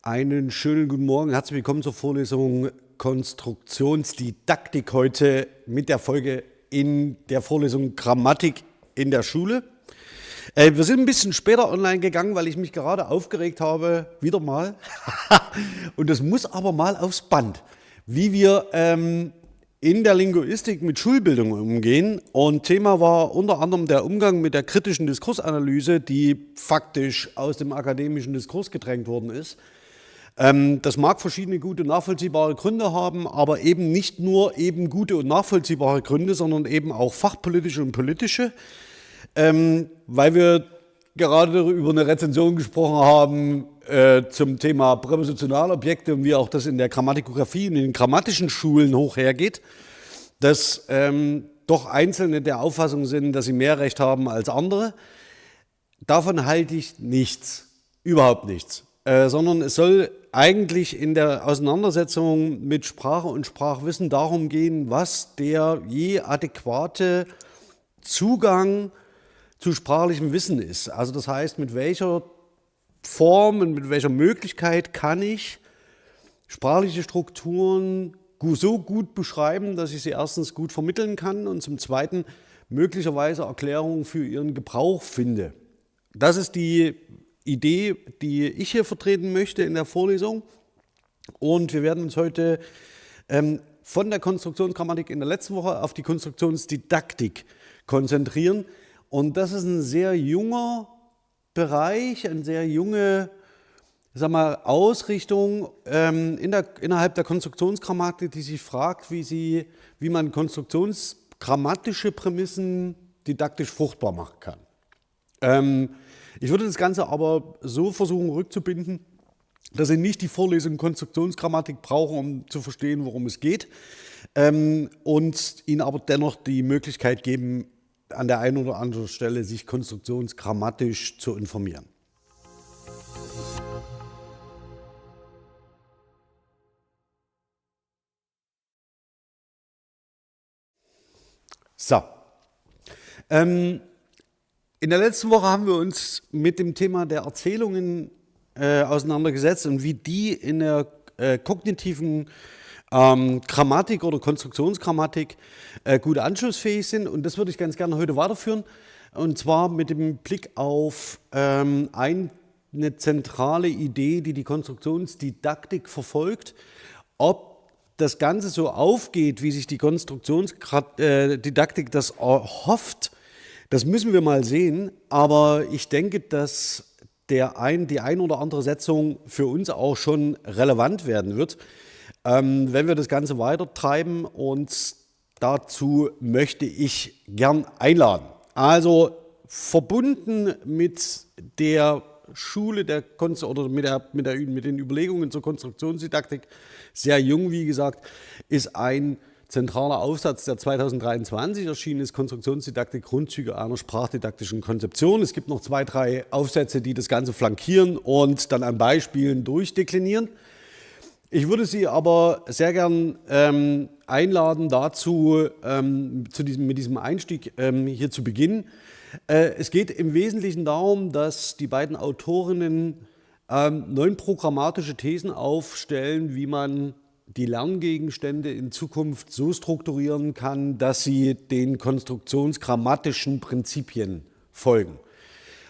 Einen schönen guten Morgen. Herzlich willkommen zur Vorlesung Konstruktionsdidaktik. Heute mit der Folge in der Vorlesung Grammatik in der Schule. Wir sind ein bisschen später online gegangen, weil ich mich gerade aufgeregt habe, wieder mal. Und das muss aber mal aufs Band, wie wir in der Linguistik mit Schulbildung umgehen. Und Thema war unter anderem der Umgang mit der kritischen Diskursanalyse, die faktisch aus dem akademischen Diskurs gedrängt worden ist. Das mag verschiedene gute, nachvollziehbare Gründe haben, aber eben nicht nur eben gute und nachvollziehbare Gründe, sondern eben auch fachpolitische und politische, weil wir gerade über eine Rezension gesprochen haben zum Thema Präpositionalobjekte und wie auch das in der Grammatikografie und in den grammatischen Schulen hoch hergeht, dass doch Einzelne der Auffassung sind, dass sie mehr Recht haben als andere. Davon halte ich nichts, überhaupt nichts. Sondern es soll eigentlich in der Auseinandersetzung mit Sprache und Sprachwissen darum gehen, was der je adäquate Zugang zu sprachlichem Wissen ist. Also das heißt, mit welcher Form und mit welcher Möglichkeit kann ich sprachliche Strukturen so gut beschreiben, dass ich sie erstens gut vermitteln kann und zum Zweiten möglicherweise Erklärungen für ihren Gebrauch finde. Das ist die Idee, die ich hier vertreten möchte in der Vorlesung. Und wir werden uns heute von der Konstruktionsgrammatik in der letzten Woche auf die Konstruktionsdidaktik konzentrieren. Und das ist ein sehr junger Bereich, eine sehr junge Ausrichtung innerhalb der Konstruktionsgrammatik, die sich fragt, wie man konstruktionsgrammatische Prämissen didaktisch fruchtbar machen kann. Ich würde das Ganze aber so versuchen rückzubinden, dass Sie nicht die Vorlesung Konstruktionsgrammatik brauchen, um zu verstehen, worum es geht, und Ihnen aber dennoch die Möglichkeit geben, an der einen oder anderen Stelle sich konstruktionsgrammatisch zu informieren. So. In der letzten Woche haben wir uns mit dem Thema der Erzählungen auseinandergesetzt und wie die in der kognitiven Grammatik oder Konstruktionsgrammatik gut anschlussfähig sind. Und das würde ich ganz gerne heute weiterführen. Und zwar mit dem Blick auf eine zentrale Idee, die die Konstruktionsdidaktik verfolgt. Ob das Ganze so aufgeht, wie sich die Konstruktionsdidaktik das erhofft, das müssen wir mal sehen, aber ich denke, dass die ein oder andere Setzung für uns auch schon relevant werden wird, wenn wir das Ganze weiter treiben, und dazu möchte ich gern einladen. Also verbunden mit der Schule oder mit den Überlegungen zur Konstruktionsdidaktik, sehr jung wie gesagt, ist ein zentraler Aufsatz, der 2023 erschienen ist, Konstruktionsdidaktik, Grundzüge einer sprachdidaktischen Konzeption. Es gibt noch 2, 3 Aufsätze, die das Ganze flankieren und dann an Beispielen durchdeklinieren. Ich würde Sie aber sehr gern einladen dazu, mit diesem Einstieg hier zu beginnen. Es geht im Wesentlichen darum, dass die beiden Autorinnen 9 programmatische Thesen aufstellen, wie man die Lerngegenstände in Zukunft so strukturieren kann, dass sie den konstruktionsgrammatischen Prinzipien folgen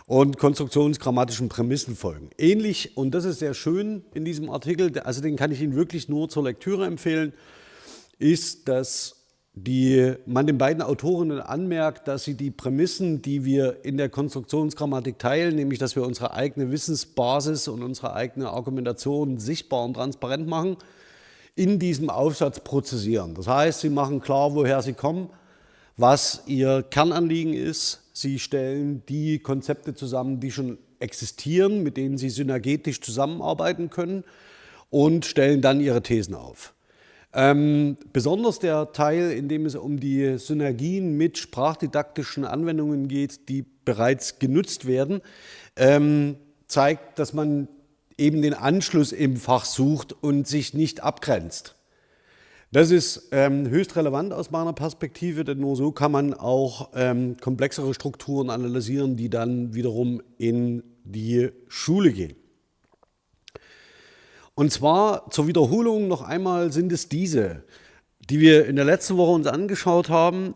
und konstruktionsgrammatischen Prämissen folgen. Ähnlich, und das ist sehr schön in diesem Artikel, also den kann ich Ihnen wirklich nur zur Lektüre empfehlen, ist, dass man den beiden Autorinnen anmerkt, dass sie die Prämissen, die wir in der Konstruktionsgrammatik teilen, nämlich dass wir unsere eigene Wissensbasis und unsere eigene Argumentation sichtbar und transparent machen, in diesem Aufsatz prozessieren. Das heißt, sie machen klar, woher sie kommen, was ihr Kernanliegen ist. Sie stellen die Konzepte zusammen, die schon existieren, mit denen sie synergetisch zusammenarbeiten können, und stellen dann ihre Thesen auf. Besonders der Teil, in dem es um die Synergien mit sprachdidaktischen Anwendungen geht, die bereits genutzt werden, zeigt, dass man eben den Anschluss im Fach sucht und sich nicht abgrenzt. Das ist höchst relevant aus meiner Perspektive, denn nur so kann man auch komplexere Strukturen analysieren, die dann wiederum in die Schule gehen. Und zwar zur Wiederholung noch einmal sind es diese, die wir in der letzten Woche uns angeschaut haben.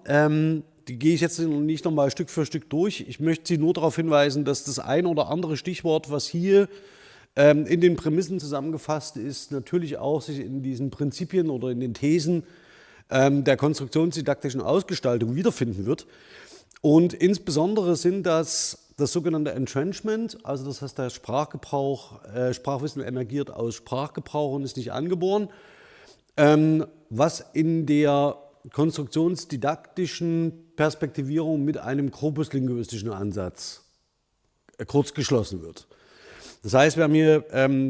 Die gehe ich jetzt nicht nochmal Stück für Stück durch. Ich möchte Sie nur darauf hinweisen, dass das ein oder andere Stichwort, was hier in den Prämissen zusammengefasst ist, natürlich auch sich in diesen Prinzipien oder in den Thesen der konstruktionsdidaktischen Ausgestaltung wiederfinden wird. Und insbesondere sind das sogenannte Entrenchment, also das heißt der Sprachgebrauch, Sprachwissen emergiert aus Sprachgebrauch und ist nicht angeboren, was in der konstruktionsdidaktischen Perspektivierung mit einem korpuslinguistischen Ansatz kurz geschlossen wird. Das heißt, wir haben hier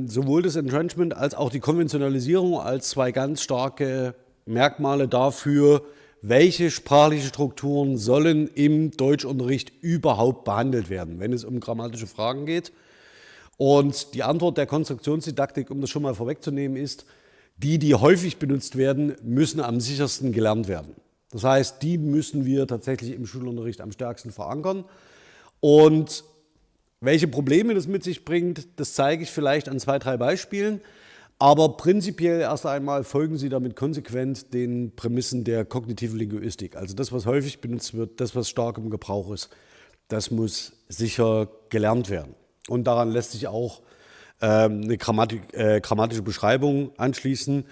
sowohl das Entrenchment als auch die Konventionalisierung als zwei ganz starke Merkmale dafür, welche sprachliche Strukturen sollen im Deutschunterricht überhaupt behandelt werden, wenn es um grammatische Fragen geht. Und die Antwort der Konstruktionsdidaktik, um das schon mal vorwegzunehmen, ist, die häufig benutzt werden, müssen am sichersten gelernt werden. Das heißt, die müssen wir tatsächlich im Schulunterricht am stärksten verankern. Und welche Probleme das mit sich bringt, das zeige ich vielleicht an 2, 3 Beispielen. Aber prinzipiell erst einmal folgen Sie damit konsequent den Prämissen der kognitiven Linguistik. Also das, was häufig benutzt wird, das, was stark im Gebrauch ist, das muss sicher gelernt werden. Und daran lässt sich auch eine grammatische Beschreibung anschließen.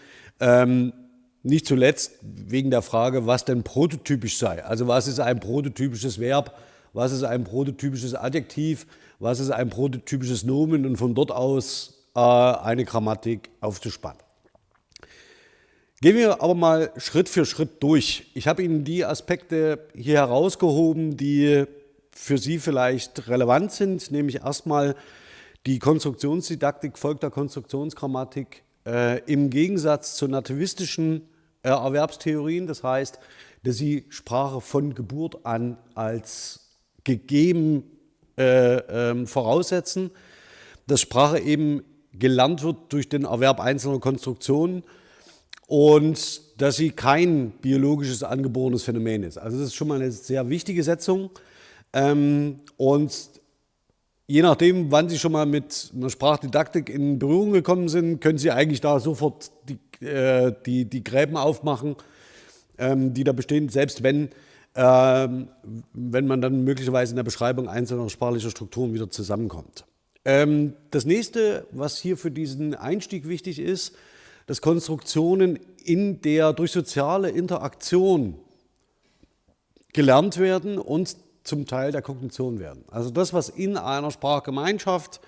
Nicht zuletzt wegen der Frage, was denn prototypisch sei. Also was ist ein prototypisches Verb, was ist ein prototypisches Adjektiv, was ist ein prototypisches Nomen und von dort aus eine Grammatik aufzuspannen. Gehen wir aber mal Schritt für Schritt durch. Ich habe Ihnen die Aspekte hier herausgehoben, die für Sie vielleicht relevant sind, nämlich erstmal die Konstruktionsdidaktik folgt der Konstruktionsgrammatik im Gegensatz zu nativistischen Erwerbstheorien. Das heißt, dass sie Sprache von Geburt an als gegeben voraussetzen, dass Sprache eben gelernt wird durch den Erwerb einzelner Konstruktionen und dass sie kein biologisches angeborenes Phänomen ist. Also das ist schon mal eine sehr wichtige Setzung. Und je nachdem, wann Sie schon mal mit einer Sprachdidaktik in Berührung gekommen sind, können Sie eigentlich da sofort die Gräben aufmachen, die da bestehen, selbst wenn man dann möglicherweise in der Beschreibung einzelner sprachlicher Strukturen wieder zusammenkommt. Das nächste, was hier für diesen Einstieg wichtig ist, dass Konstruktionen durch soziale Interaktion gelernt werden und zum Teil der Kognition werden. Also das, was in einer Sprachgemeinschaft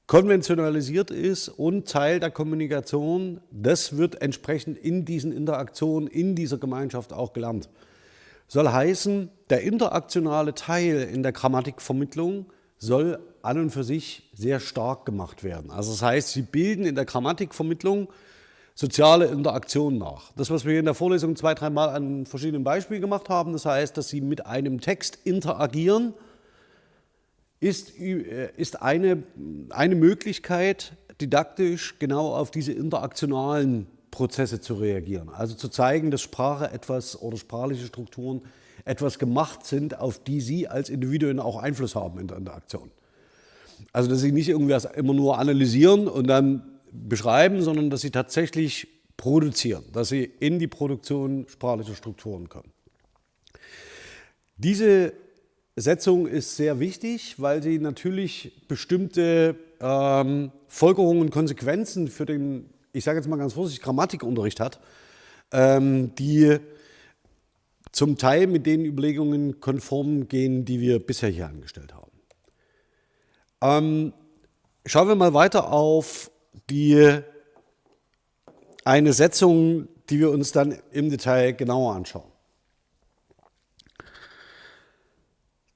konventionalisiert ist und Teil der Kommunikation, das wird entsprechend in diesen Interaktionen, in dieser Gemeinschaft auch gelernt. Soll heißen, der interaktionale Teil in der Grammatikvermittlung soll an und für sich sehr stark gemacht werden. Also das heißt, Sie bilden in der Grammatikvermittlung soziale Interaktion nach. Das, was wir hier in der Vorlesung 2, 3 Mal an verschiedenen Beispielen gemacht haben, das heißt, dass Sie mit einem Text interagieren, ist eine Möglichkeit, didaktisch genau auf diese interaktionalen Prozesse zu reagieren. Also zu zeigen, dass Sprache etwas oder sprachliche Strukturen etwas gemacht sind, auf die Sie als Individuen auch Einfluss haben in der Interaktion. Also dass Sie nicht irgendwas immer nur analysieren und dann beschreiben, sondern dass Sie tatsächlich produzieren, dass Sie in die Produktion sprachlicher Strukturen kommen. Diese Setzung ist sehr wichtig, weil sie natürlich bestimmte Folgerungen und Konsequenzen für den, ich sage jetzt mal ganz vorsichtig, Grammatikunterricht hat, die zum Teil mit den Überlegungen konform gehen, die wir bisher hier angestellt haben. Schauen wir mal weiter auf eine Setzung, die wir uns dann im Detail genauer anschauen.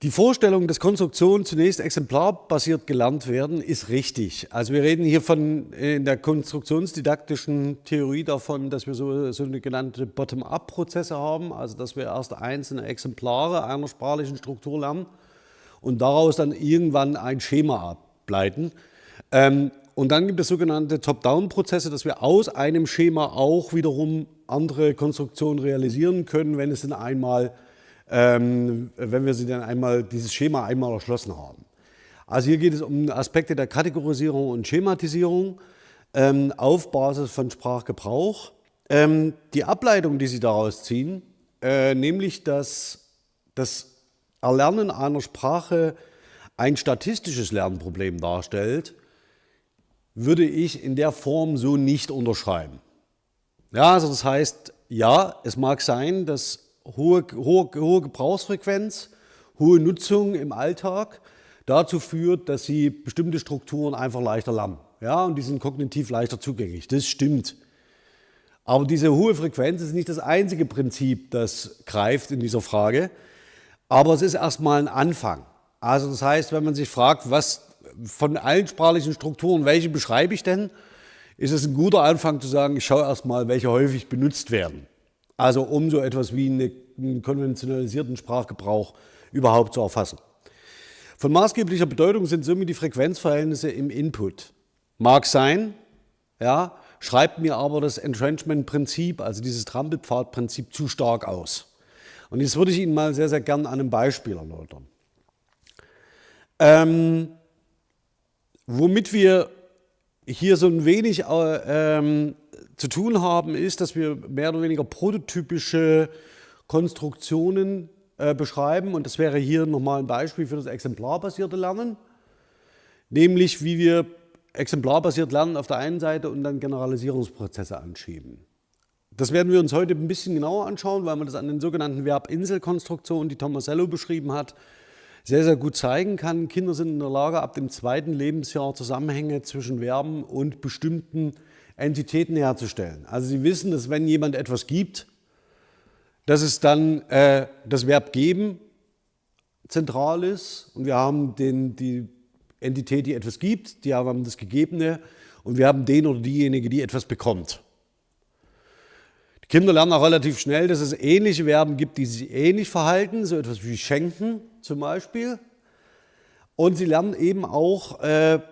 Die Vorstellung, dass Konstruktionen zunächst exemplarbasiert gelernt werden, ist richtig. Also wir reden hier in der konstruktionsdidaktischen Theorie davon, dass wir so eine genannte Bottom-up-Prozesse haben, also dass wir erst einzelne Exemplare einer sprachlichen Struktur lernen und daraus dann irgendwann ein Schema ableiten. Und dann gibt es sogenannte Top-down-Prozesse, dass wir aus einem Schema auch wiederum andere Konstruktionen realisieren können, wenn wir dieses Schema einmal erschlossen haben. Also hier geht es um Aspekte der Kategorisierung und Schematisierung auf Basis von Sprachgebrauch. Die Ableitung, die Sie daraus ziehen, nämlich dass das Erlernen einer Sprache ein statistisches Lernproblem darstellt, würde ich in der Form so nicht unterschreiben. Ja, also das heißt, ja, es mag sein, dass hohe Gebrauchsfrequenz, hohe Nutzung im Alltag dazu führt, dass Sie bestimmte Strukturen einfach leichter lernen. Ja, und die sind kognitiv leichter zugänglich. Das stimmt. Aber diese hohe Frequenz ist nicht das einzige Prinzip, das greift in dieser Frage. Aber es ist erstmal ein Anfang. Also das heißt, wenn man sich fragt, was von allen sprachlichen Strukturen, welche beschreibe ich denn, ist es ein guter Anfang zu sagen, ich schaue erstmal, welche häufig benutzt werden. Also um so etwas wie einen konventionalisierten Sprachgebrauch überhaupt zu erfassen. Von maßgeblicher Bedeutung sind somit die Frequenzverhältnisse im Input. Mag sein, ja, schreibt mir aber das Entrenchment-Prinzip, also dieses Trampelpfad-Prinzip, zu stark aus. Und jetzt würde ich Ihnen mal sehr, sehr gern an einem Beispiel erläutern. Womit wir hier so ein wenig zu tun haben, ist, dass wir mehr oder weniger prototypische Konstruktionen beschreiben. Und das wäre hier nochmal ein Beispiel für das exemplarbasierte Lernen. Nämlich, wie wir exemplarbasiert lernen auf der einen Seite und dann Generalisierungsprozesse anschieben. Das werden wir uns heute ein bisschen genauer anschauen, weil man das an den sogenannten Verb-Insel-Konstruktionen, die Tomasello beschrieben hat, sehr, sehr gut zeigen kann. Kinder sind in der Lage, ab dem 2. Lebensjahr Zusammenhänge zwischen Verben und bestimmten Entitäten herzustellen. Also sie wissen, dass wenn jemand etwas gibt, dass es dann das Verb geben zentral ist und wir haben die Entität, die etwas gibt, die haben das Gegebene und wir haben den oder diejenige, die etwas bekommt. Die Kinder lernen auch relativ schnell, dass es ähnliche Verben gibt, die sich ähnlich verhalten, so etwas wie schenken zum Beispiel. Und sie lernen eben auch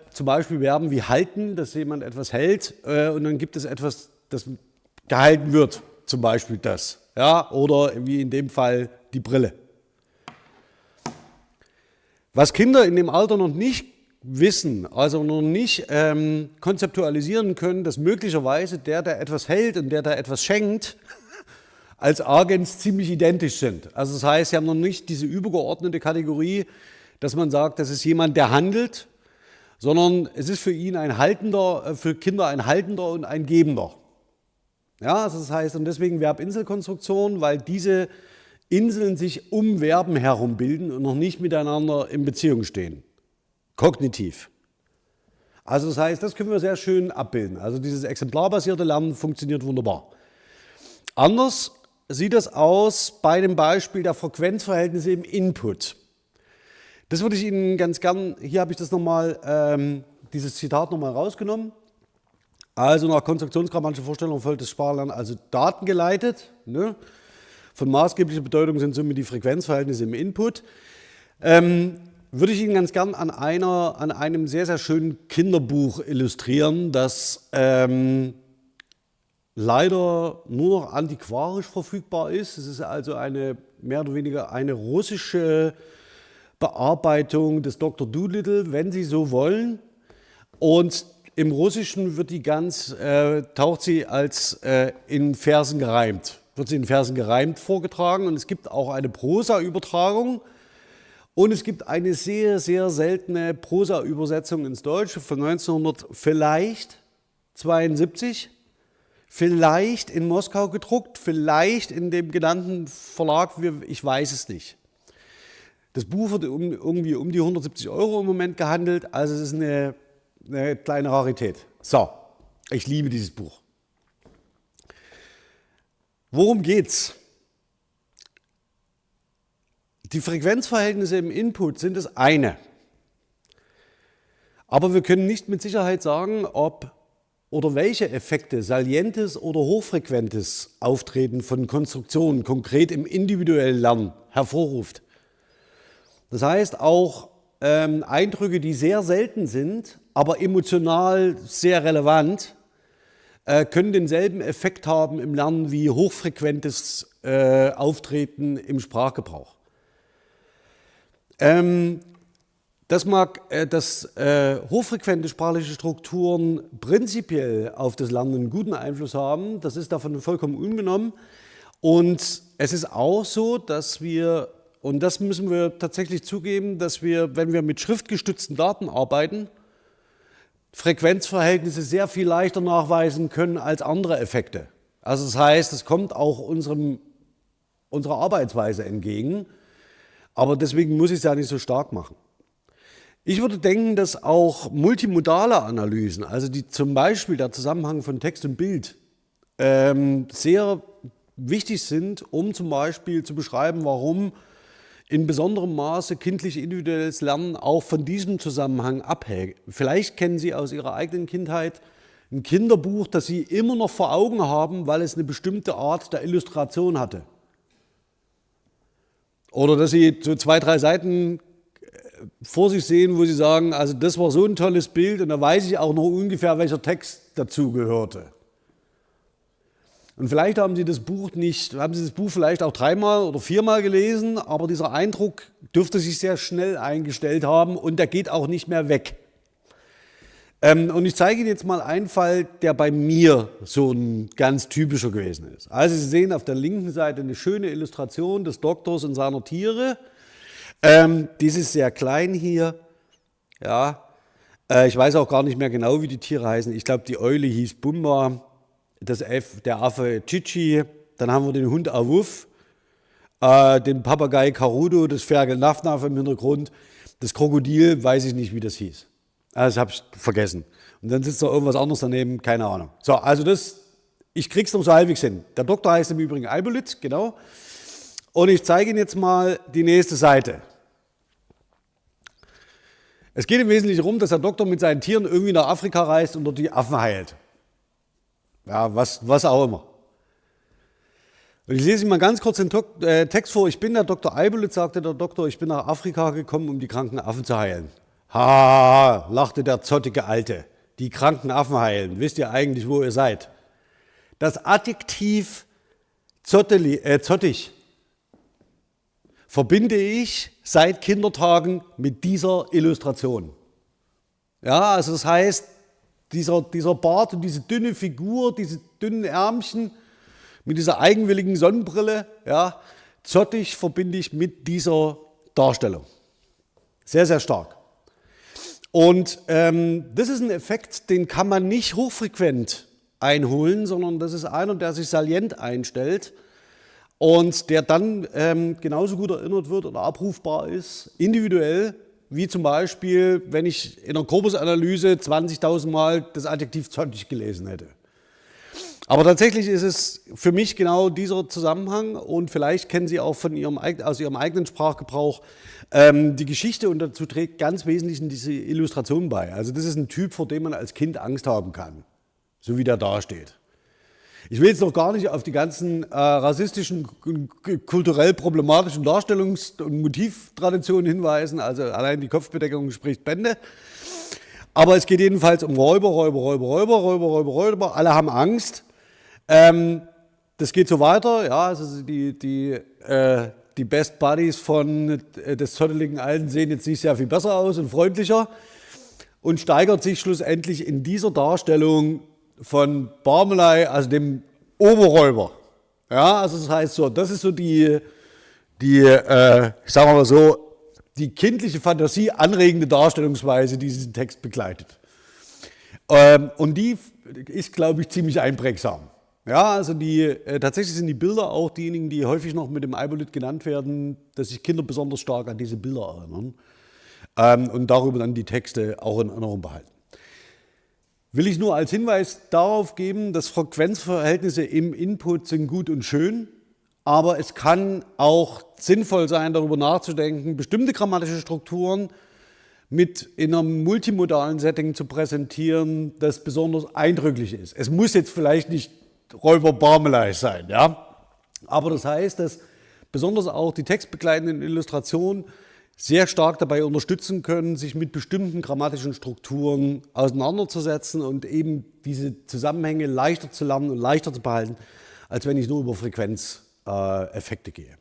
zum Beispiel Verben wie halten, dass jemand etwas hält und dann gibt es etwas, das gehalten wird, zum Beispiel das. Ja, oder wie in dem Fall die Brille. Was Kinder in dem Alter noch nicht wissen, also noch nicht konzeptualisieren können, dass möglicherweise der etwas hält und der etwas schenkt, als Agens ziemlich identisch sind. Also das heißt, sie haben noch nicht diese übergeordnete Kategorie, dass man sagt, das ist jemand, der handelt, sondern es ist für ihn ein Haltender, für Kinder ein Haltender und ein Gebender. Ja, also das heißt, und deswegen Verb-Insel-Konstruktion, weil diese Inseln sich um Verben herum bilden und noch nicht miteinander in Beziehung stehen. Kognitiv. Also das heißt, das können wir sehr schön abbilden. Also dieses exemplarbasierte Lernen funktioniert wunderbar. Anders sieht es aus bei dem Beispiel der Frequenzverhältnisse im Input. Das würde ich Ihnen ganz gern, hier habe ich das nochmal, dieses Zitat nochmal rausgenommen. Also nach konstruktionsgrammatischer Vorstellung folgt das Sprachlernen also datengeleitet. Ne? Von maßgeblicher Bedeutung sind somit die Frequenzverhältnisse im Input. Würde ich Ihnen ganz gern an einem sehr, sehr schönen Kinderbuch illustrieren, das leider nur noch antiquarisch verfügbar ist. Es ist also mehr oder weniger eine russische Bearbeitung des Dr. Dolittle, wenn Sie so wollen. Und im Russischen wird taucht sie als in Versen gereimt, vorgetragen. Und es gibt auch eine Prosa-Übertragung. Und es gibt eine sehr, sehr seltene Prosa-Übersetzung ins Deutsche von 1972, vielleicht in Moskau gedruckt, vielleicht in dem genannten Verlag, ich weiß es nicht. Das Buch wird irgendwie um die 170 € im Moment gehandelt, also es ist eine kleine Rarität. So, ich liebe dieses Buch. Worum geht's? Die Frequenzverhältnisse im Input sind das eine. Aber wir können nicht mit Sicherheit sagen, ob oder welche Effekte salientes oder hochfrequentes Auftreten von Konstruktionen konkret im individuellen Lernen hervorruft. Das heißt, auch Eindrücke, die sehr selten sind, aber emotional sehr relevant, können denselben Effekt haben im Lernen wie hochfrequentes Auftreten im Sprachgebrauch. dass hochfrequente sprachliche Strukturen prinzipiell auf das Lernen einen guten Einfluss haben. Das ist davon vollkommen unbenommen. Und es ist auch so, dass wir, und das müssen wir tatsächlich zugeben, dass wir, wenn wir mit schriftgestützten Daten arbeiten, Frequenzverhältnisse sehr viel leichter nachweisen können als andere Effekte. Also das heißt, es kommt auch unserer Arbeitsweise entgegen, aber deswegen muss ich es ja nicht so stark machen. Ich würde denken, dass auch multimodale Analysen, also zum Beispiel der Zusammenhang von Text und Bild, sehr wichtig sind, um zum Beispiel zu beschreiben, warum in besonderem Maße kindlich individuelles Lernen auch von diesem Zusammenhang abhängt. Vielleicht kennen Sie aus Ihrer eigenen Kindheit ein Kinderbuch, das Sie immer noch vor Augen haben, weil es eine bestimmte Art der Illustration hatte. Oder dass Sie so 2, 3 Seiten vor sich sehen, wo Sie sagen, also das war so ein tolles Bild und da weiß ich auch noch ungefähr, welcher Text dazu gehörte. Und vielleicht haben Sie das Buch vielleicht auch 3-mal oder 4-mal gelesen, aber dieser Eindruck dürfte sich sehr schnell eingestellt haben und der geht auch nicht mehr weg. Und ich zeige Ihnen jetzt mal einen Fall, der bei mir so ein ganz typischer gewesen ist. Also Sie sehen auf der linken Seite eine schöne Illustration des Doktors und seiner Tiere. Dies ist sehr klein hier. Ja. Ich weiß auch gar nicht mehr genau, wie die Tiere heißen. Ich glaube, die Eule hieß Bumba. Der Affe Chichi, dann haben wir den Hund Awuff, den Papagei Karudo, das Ferkel Nafnaf im Hintergrund, das Krokodil, weiß ich nicht, wie das hieß. Das habe ich vergessen. Und dann sitzt da irgendwas anderes daneben, keine Ahnung. So, also ich krieg's noch so halbwegs hin. Der Doktor heißt im Übrigen Eibolith, genau. Und ich zeige Ihnen jetzt mal die nächste Seite. Es geht im Wesentlichen darum, dass der Doktor mit seinen Tieren irgendwie nach Afrika reist und dort die Affen heilt. Ja, was auch immer. Und ich lese Ihnen mal ganz kurz den Text vor. Ich bin der Dr. Eibolith, sagte der Doktor, ich bin nach Afrika gekommen, um die kranken Affen zu heilen. Ha, lachte der zottige Alte. Die kranken Affen heilen. Wisst ihr eigentlich, wo ihr seid? Das Adjektiv zottig verbinde ich seit Kindertagen mit dieser Illustration. Ja, also das heißt, dieser Bart und diese dünne Figur, diese dünnen Ärmchen mit dieser eigenwilligen Sonnenbrille, ja, zottig verbinde ich mit dieser Darstellung. Sehr, sehr stark. Und das ist ein Effekt, den kann man nicht hochfrequent einholen, sondern das ist einer, der sich salient einstellt und der dann genauso gut erinnert wird oder abrufbar ist, individuell, wie zum Beispiel, wenn ich in einer Korpusanalyse 20.000 Mal das Adjektiv zottig gelesen hätte. Aber tatsächlich ist es für mich genau dieser Zusammenhang und vielleicht kennen Sie auch aus Ihrem eigenen Sprachgebrauch die Geschichte und dazu trägt ganz wesentlich diese Illustration bei. Also das ist ein Typ, vor dem man als Kind Angst haben kann, so wie der da steht. Ich will jetzt noch gar nicht auf die ganzen rassistischen, kulturell problematischen Darstellungs- und Motivtraditionen hinweisen, also allein die Kopfbedeckung spricht Bände. Aber es geht jedenfalls um Räuber, alle haben Angst. Das geht so weiter, ja, also die Best Buddies des zotteligen Alten sehen jetzt nicht sehr viel besser aus und freundlicher und steigert sich schlussendlich in dieser Darstellung von Barmeley, also dem Oberräuber. Ja, also das heißt so, das ist so sagen wir mal so, die kindliche Fantasie anregende Darstellungsweise, die diesen Text begleitet. Und die ist, glaube ich, ziemlich einprägsam. Ja, also tatsächlich sind die Bilder auch diejenigen, die häufig noch mit dem Eibolith genannt werden, dass sich Kinder besonders stark an diese Bilder erinnern und darüber dann die Texte auch in Erinnerung behalten. Will ich nur als Hinweis darauf geben, dass Frequenzverhältnisse im Input sind gut und schön, aber es kann auch sinnvoll sein, darüber nachzudenken, bestimmte grammatische Strukturen in einem multimodalen Setting zu präsentieren, das besonders eindrücklich ist. Es muss jetzt vielleicht nicht Räuber Barmeley sein, ja? Aber das heißt, dass besonders auch die textbegleitenden Illustrationen sehr stark dabei unterstützen können, sich mit bestimmten grammatischen Strukturen auseinanderzusetzen und eben diese Zusammenhänge leichter zu lernen und leichter zu behalten, als wenn ich nur über Frequenzeffekte gehe.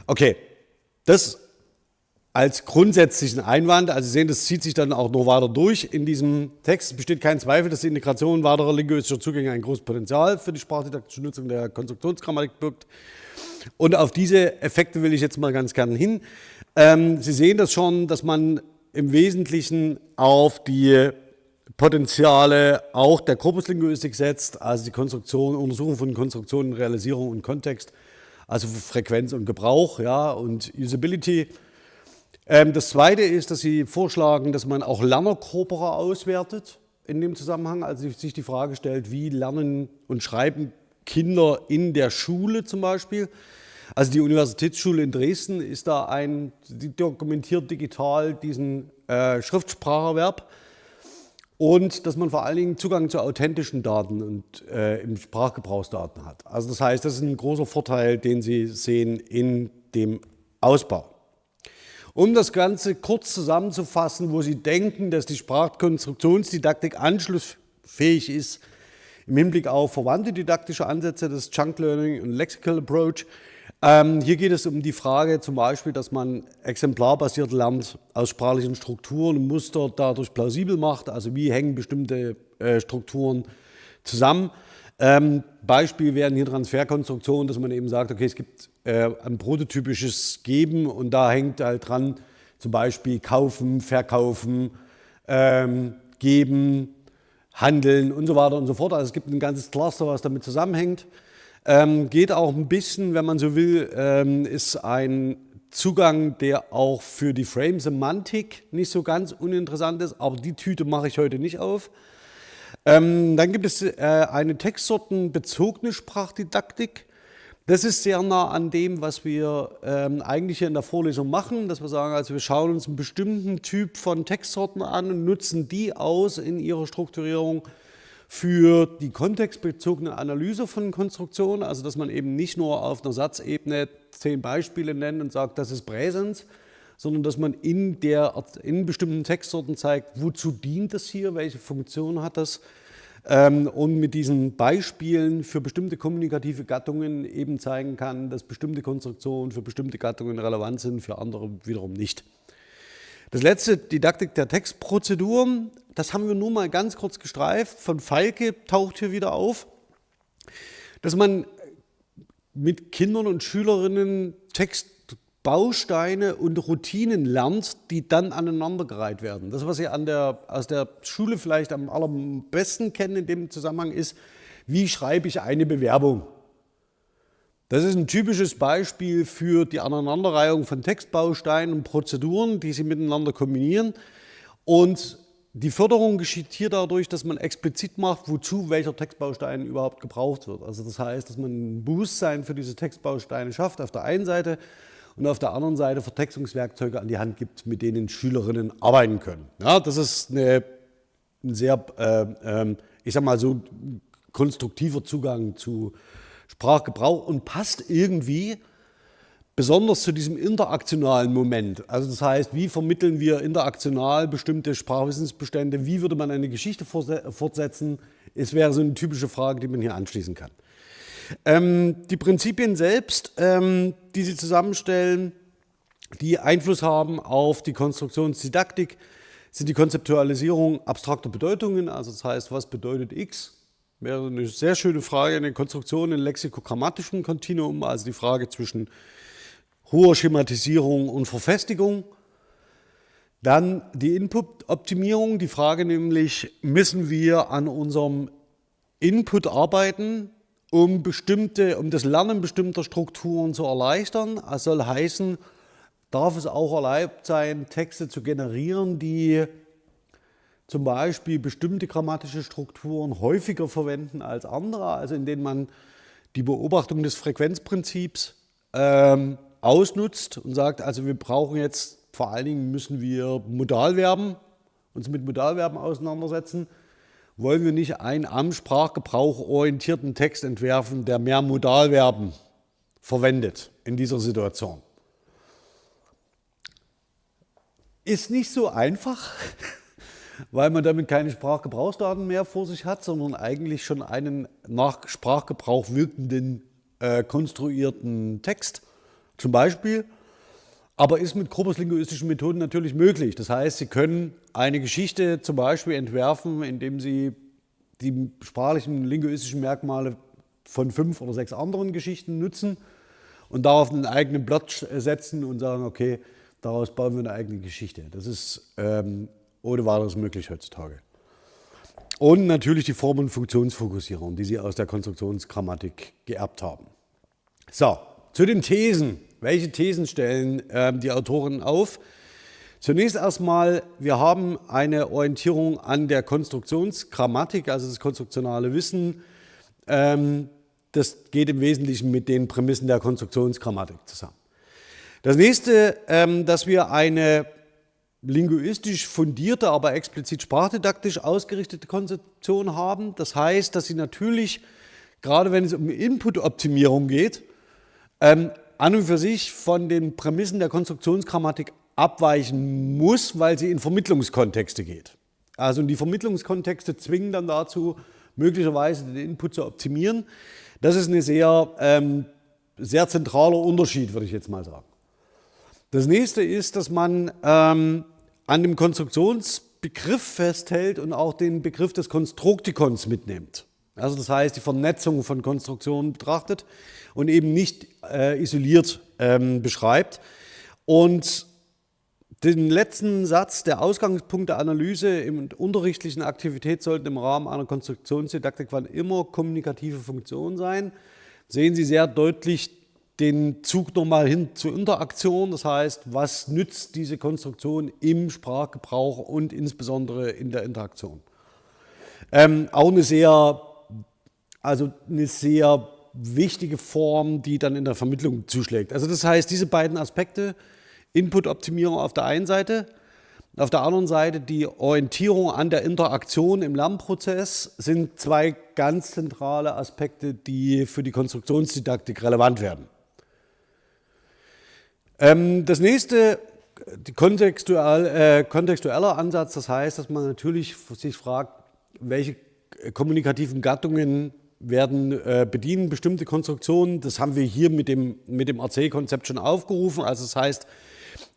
Okay, das als grundsätzlichen Einwand, also Sie sehen, das zieht sich dann auch noch weiter durch. In diesem Text besteht kein Zweifel, dass die Integration weiterer linguistischer Zugänge ein großes Potenzial für die sprachdidaktische Nutzung der Konstruktionsgrammatik birgt. Und auf diese Effekte will ich jetzt mal ganz gerne hin. Sie sehen das schon, dass man im Wesentlichen auf die Potenziale auch der Korpuslinguistik setzt, also die Konstruktion, Untersuchung von Konstruktionen, Realisierung und Kontext, also Frequenz und Gebrauch, ja, und Usability. Das Zweite ist, dass Sie vorschlagen, dass man auch Lernerkorpora auswertet in dem Zusammenhang, also sich die Frage stellt, wie lernen und schreiben Kinder in der Schule zum Beispiel. Also die Universitätsschule in Dresden ist da die dokumentiert digital diesen Schriftspracherwerb und dass man vor allen Dingen Zugang zu authentischen Daten und im Sprachgebrauchsdaten hat. Also das heißt, das ist ein großer Vorteil, den Sie sehen in dem Ausbau. Um das Ganze kurz zusammenzufassen, wo Sie denken, dass die Sprachkonstruktionsdidaktik anschlussfähig ist im Hinblick auf verwandte didaktische Ansätze des Chunk Learning und Lexical Approach. Hier geht es um die Frage zum Beispiel, dass man exemplarbasiert lernt, aus sprachlichen Strukturen und Muster dadurch plausibel macht, also wie hängen bestimmte Strukturen zusammen. Beispiel wären hier Transferkonstruktionen, dass man eben sagt, okay, es gibt ein prototypisches Geben und da hängt halt dran zum Beispiel kaufen, verkaufen, geben, handeln und so weiter und so fort. Also es gibt ein ganzes Cluster, was damit zusammenhängt. Geht auch ein bisschen, wenn man so will, ist ein Zugang, der auch für die Frame-Semantik nicht so ganz uninteressant ist, aber die Tüte mache ich heute nicht auf. Dann gibt es eine textsortenbezogene Sprachdidaktik. Das ist sehr nah an dem, was wir eigentlich hier in der Vorlesung machen, dass wir sagen, also wir schauen uns einen bestimmten Typ von Textsorten an und nutzen die aus in ihrer Strukturierung für die kontextbezogene Analyse von Konstruktionen, also dass man eben nicht nur auf einer Satzebene 10 Beispiele nennt und sagt, das ist Präsens, sondern dass man in bestimmten Textsorten zeigt, wozu dient das hier, welche Funktion hat das, und mit diesen Beispielen für bestimmte kommunikative Gattungen eben zeigen kann, dass bestimmte Konstruktionen für bestimmte Gattungen relevant sind, für andere wiederum nicht. Das letzte, Didaktik der Textprozeduren, das haben wir nur mal ganz kurz gestreift, von Falke taucht hier wieder auf, dass man mit Kindern und Schülerinnen Textbausteine und Routinen lernt, die dann aneinandergereiht werden. Das, was Sie aus der Schule vielleicht am allerbesten kennen in dem Zusammenhang ist, wie schreibe ich eine Bewerbung? Das ist ein typisches Beispiel für die Aneinanderreihung von Textbausteinen und Prozeduren, die Sie miteinander kombinieren. Und die Förderung geschieht hier dadurch, dass man explizit macht, wozu welcher Textbaustein überhaupt gebraucht wird. Also das heißt, dass man ein Bewusstsein für diese Textbausteine schafft auf der einen Seite und auf der anderen Seite Vertextungswerkzeuge an die Hand gibt, mit denen Schülerinnen arbeiten können. Ja, das ist ein sehr, ich sag mal so, konstruktiver Zugang zu Sprachgebrauch und passt irgendwie besonders zu diesem interaktionalen Moment. Also das heißt, wie vermitteln wir interaktional bestimmte Sprachwissensbestände, wie würde man eine Geschichte fortsetzen? Es wäre so eine typische Frage, die man hier anschließen kann. Die Prinzipien selbst, die Sie zusammenstellen, die Einfluss haben auf die Konstruktionsdidaktik, sind die Konzeptualisierung abstrakter Bedeutungen, also das heißt, was bedeutet X? Wäre eine sehr schöne Frage in der Konstruktion in lexikogrammatischem Kontinuum, also die Frage zwischen hoher Schematisierung und Verfestigung. Dann die Input-Optimierung, die Frage nämlich, müssen wir an unserem Input arbeiten, um das Lernen bestimmter Strukturen zu erleichtern. Das soll heißen, darf es auch erlaubt sein, Texte zu generieren, die zum Beispiel bestimmte grammatische Strukturen häufiger verwenden als andere, also in denen man die Beobachtung des Frequenzprinzips ausnutzt und sagt, also wir brauchen jetzt, vor allen Dingen müssen wir uns mit Modalverben auseinandersetzen. Wollen wir nicht einen am Sprachgebrauch orientierten Text entwerfen, der mehr Modalverben verwendet in dieser Situation? Ist nicht so einfach, weil man damit keine Sprachgebrauchsdaten mehr vor sich hat, sondern eigentlich schon einen nach Sprachgebrauch wirkenden konstruierten Text zum Beispiel. aber ist mit korpuslinguistischen Methoden natürlich möglich. Das heißt, Sie können eine Geschichte zum Beispiel entwerfen, indem Sie die sprachlichen linguistischen Merkmale von 5 oder 6 anderen Geschichten nutzen und darauf einen eigenen Plot setzen und sagen, okay, daraus bauen wir eine eigene Geschichte. Das ist ohne weiteres möglich heutzutage. Und natürlich die Form- und Funktionsfokussierung, die Sie aus der Konstruktionsgrammatik geerbt haben. So, zu den Thesen. Welche Thesen stellen die Autoren auf? Zunächst erstmal, wir haben eine Orientierung an der Konstruktionsgrammatik, also das konstruktionale Wissen. Das geht im Wesentlichen mit den Prämissen der Konstruktionsgrammatik zusammen. Das nächste, dass wir eine linguistisch fundierte, aber explizit sprachdidaktisch ausgerichtete Konzeption haben. Das heißt, dass sie natürlich, gerade wenn es um Input-Optimierung geht, an und für sich von den Prämissen der Konstruktionsgrammatik abweichen muss, weil sie in Vermittlungskontexte geht. Also die Vermittlungskontexte zwingen dann dazu, möglicherweise den Input zu optimieren. Das ist ein sehr zentraler Unterschied, würde ich jetzt mal sagen. Das nächste ist, dass man an dem Konstruktionsbegriff festhält und auch den Begriff des Konstruktikons mitnimmt. Also das heißt, die Vernetzung von Konstruktionen betrachtet und eben nicht isoliert beschreibt. Und den letzten Satz, der Ausgangspunkt der Analyse in unterrichtlichen Aktivität sollten im Rahmen einer Konstruktionsdidaktik wann immer kommunikative Funktionen sein. Sehen Sie sehr deutlich den Zug nochmal hin zur Interaktion. Das heißt, was nützt diese Konstruktion im Sprachgebrauch und insbesondere in der Interaktion? Auch eine sehr wichtige Form, die dann in der Vermittlung zuschlägt. Also das heißt, diese beiden Aspekte, Input-Optimierung auf der einen Seite, auf der anderen Seite die Orientierung an der Interaktion im Lernprozess, sind zwei ganz zentrale Aspekte, die für die Konstruktionsdidaktik relevant werden. Das nächste, kontextueller Ansatz, das heißt, dass man natürlich sich fragt, welche kommunikativen Gattungen werden bedienen bestimmte Konstruktionen. Das haben wir hier mit dem RC-Konzept schon aufgerufen. Also das heißt,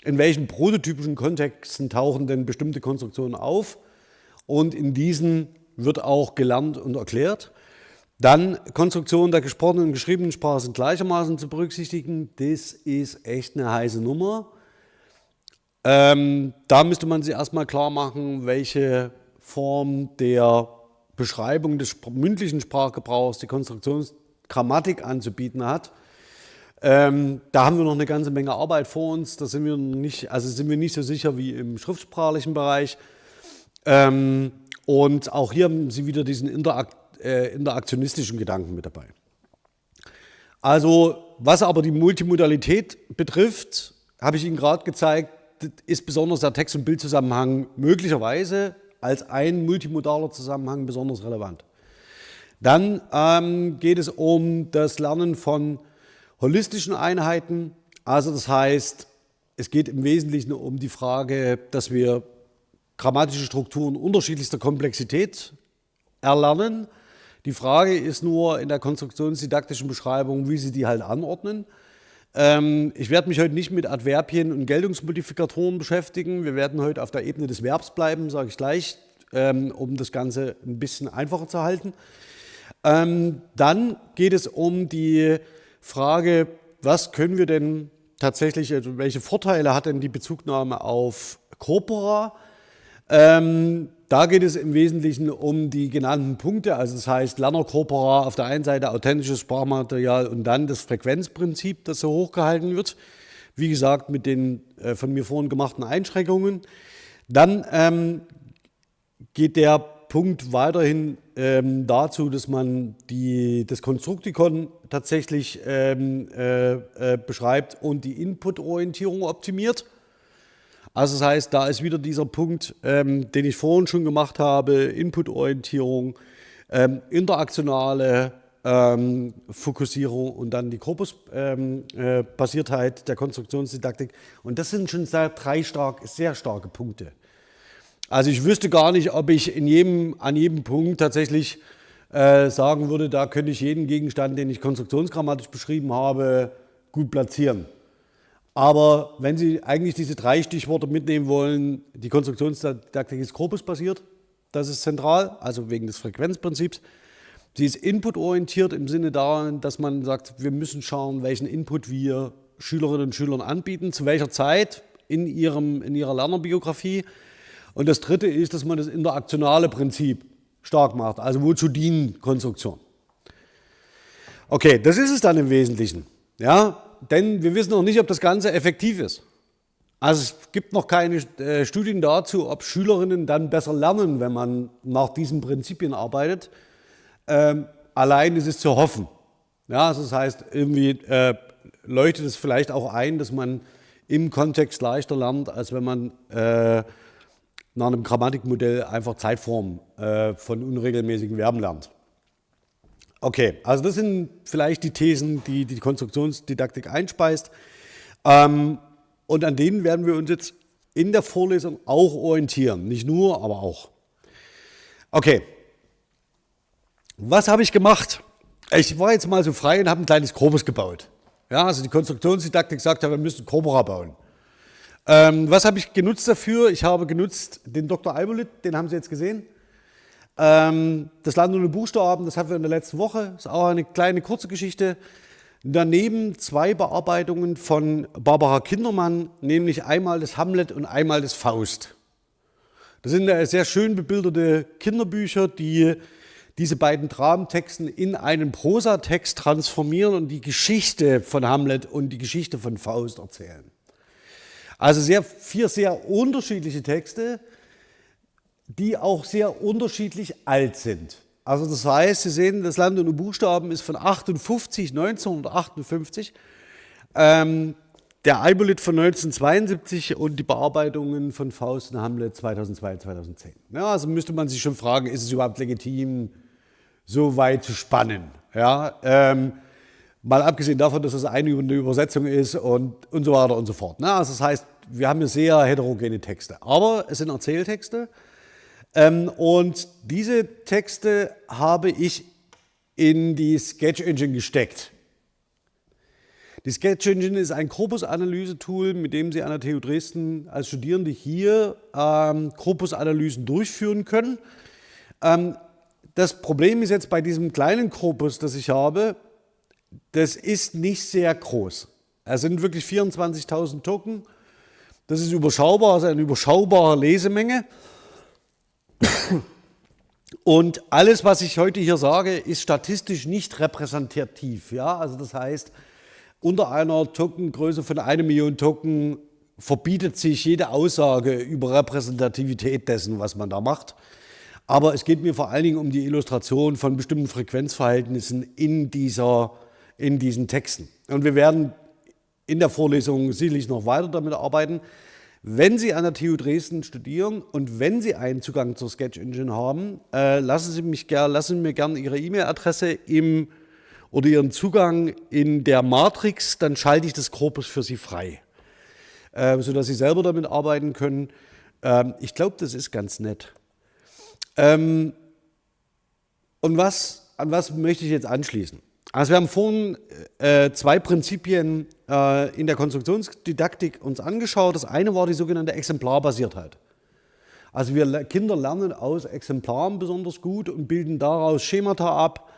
in welchen prototypischen Kontexten tauchen denn bestimmte Konstruktionen auf? Und in diesen wird auch gelernt und erklärt. Dann Konstruktionen der gesprochenen und geschriebenen Sprache sind gleichermaßen zu berücksichtigen. Das ist echt eine heiße Nummer. Da müsste man sich erstmal klar machen, welche Form der Beschreibung des mündlichen Sprachgebrauchs die Konstruktionsgrammatik anzubieten hat. Da haben wir noch eine ganze Menge Arbeit vor uns. Da sind wir nicht so sicher wie im schriftsprachlichen Bereich. Und auch hier haben Sie wieder diesen interaktionistischen Gedanken mit dabei. Also, was aber die Multimodalität betrifft, habe ich Ihnen gerade gezeigt, ist besonders der Text- und Bildzusammenhang möglicherweise als ein multimodaler Zusammenhang besonders relevant. Dann geht es um das Lernen von holistischen Einheiten. Also das heißt, es geht im Wesentlichen um die Frage, dass wir grammatische Strukturen unterschiedlichster Komplexität erlernen. Die Frage ist nur in der konstruktionsdidaktischen Beschreibung, wie Sie die halt anordnen. Ich werde mich heute nicht mit Adverbien und Geltungsmultiplikatoren beschäftigen. Wir werden heute auf der Ebene des Verbs bleiben, sage ich gleich, um das Ganze ein bisschen einfacher zu halten. Dann geht es um die Frage, was können wir denn tatsächlich, also welche Vorteile hat denn die Bezugnahme auf Corpora? Da geht es im Wesentlichen um die genannten Punkte, also das heißt Lernercorpora auf der einen Seite, authentisches Sprachmaterial und dann das Frequenzprinzip, das so hochgehalten wird. Wie gesagt, mit den von mir vorhin gemachten Einschränkungen. Dann geht der Punkt weiterhin dazu, dass man das Konstruktikon tatsächlich beschreibt und die Input-Orientierung optimiert. Also das heißt, da ist wieder dieser Punkt, den ich vorhin schon gemacht habe, Input-Orientierung, interaktionale Fokussierung und dann die Korpusbasiertheit der Konstruktionsdidaktik. Und das sind schon sehr starke Punkte. Also ich wüsste gar nicht, ob ich an jedem Punkt tatsächlich sagen würde, da könnte ich jeden Gegenstand, den ich konstruktionsgrammatisch beschrieben habe, gut platzieren. Aber wenn Sie eigentlich diese 3 Stichworte mitnehmen wollen, die Konstruktionsdidaktik ist korpusbasiert, das ist zentral, also wegen des Frequenzprinzips. Sie ist inputorientiert im Sinne daran, dass man sagt, wir müssen schauen, welchen Input wir Schülerinnen und Schülern anbieten, zu welcher Zeit in ihrer Lernerbiografie. Und das Dritte ist, dass man das interaktionale Prinzip stark macht, also wozu dienen Konstruktionen. Okay, das ist es dann im Wesentlichen, ja, denn wir wissen noch nicht, ob das Ganze effektiv ist. Also es gibt noch keine Studien dazu, ob Schülerinnen dann besser lernen, wenn man nach diesen Prinzipien arbeitet. Allein ist es zu hoffen. Ja, also das heißt, irgendwie leuchtet es vielleicht auch ein, dass man im Kontext leichter lernt, als wenn man nach einem Grammatikmodell einfach Zeitformen von unregelmäßigen Verben lernt. Okay, also das sind vielleicht die Thesen, die die Konstruktionsdidaktik einspeist. Und an denen werden wir uns jetzt in der Vorlesung auch orientieren. Nicht nur, aber auch. Okay, was habe ich gemacht? Ich war jetzt mal so frei und habe ein kleines Korpus gebaut. Ja, also die Konstruktionsdidaktik sagt ja, wir müssen Corpora bauen. Was habe ich genutzt dafür? Ich habe genutzt den Dr. Eibolit, den haben Sie jetzt gesehen. Das Land ohne Buchstaben, das hatten wir in der letzten Woche. Das ist auch eine kleine kurze Geschichte. Daneben 2 Bearbeitungen von Barbara Kindermann, nämlich einmal das Hamlet und einmal das Faust. Das sind sehr schön bebilderte Kinderbücher, die diese beiden Dramentexten in einen Prosatext transformieren und die Geschichte von Hamlet und die Geschichte von Faust erzählen. Also 4 sehr unterschiedliche Texte, die auch sehr unterschiedlich alt sind. Also das heißt, Sie sehen, das Land ohne Buchstaben ist von 1958. Der Eibolit von 1972 und die Bearbeitungen von Faust und Hamlet 2002, 2010. Ja, also müsste man sich schon fragen, ist es überhaupt legitim, so weit zu spannen? Ja, mal abgesehen davon, dass es eine Übersetzung ist und so weiter und so fort. Also das heißt, wir haben hier sehr heterogene Texte, aber es sind Erzähltexte. Und diese Texte habe ich in die Sketch Engine gesteckt. Die Sketch Engine ist ein Korpusanalyse-Tool, mit dem Sie an der TU Dresden als Studierende hier Korpusanalysen durchführen können. Das Problem ist jetzt bei diesem kleinen Korpus, das ich habe, das ist nicht sehr groß. Es sind wirklich 24.000 Token. Das ist überschaubar, also eine überschaubare Lesemenge. Und alles, was ich heute hier sage, ist statistisch nicht repräsentativ. Ja? Also das heißt, unter einer Tokengröße von 1 Million Token verbietet sich jede Aussage über Repräsentativität dessen, was man da macht. Aber es geht mir vor allen Dingen um die Illustration von bestimmten Frequenzverhältnissen in diesen Texten. Und wir werden in der Vorlesung sicherlich noch weiter damit arbeiten. Wenn Sie an der TU Dresden studieren und wenn Sie einen Zugang zur Sketch Engine haben, lassen Sie mir gerne Ihre E-Mail-Adresse oder Ihren Zugang in der Matrix, dann schalte ich das Korpus für Sie frei, sodass Sie selber damit arbeiten können. Ich glaube, das ist ganz nett. Und an was möchte ich jetzt anschließen? Also wir haben vorhin 2 Prinzipien in der Konstruktionsdidaktik uns angeschaut. Das eine war die sogenannte Exemplarbasiertheit. Also Kinder lernen aus Exemplaren besonders gut und bilden daraus Schemata ab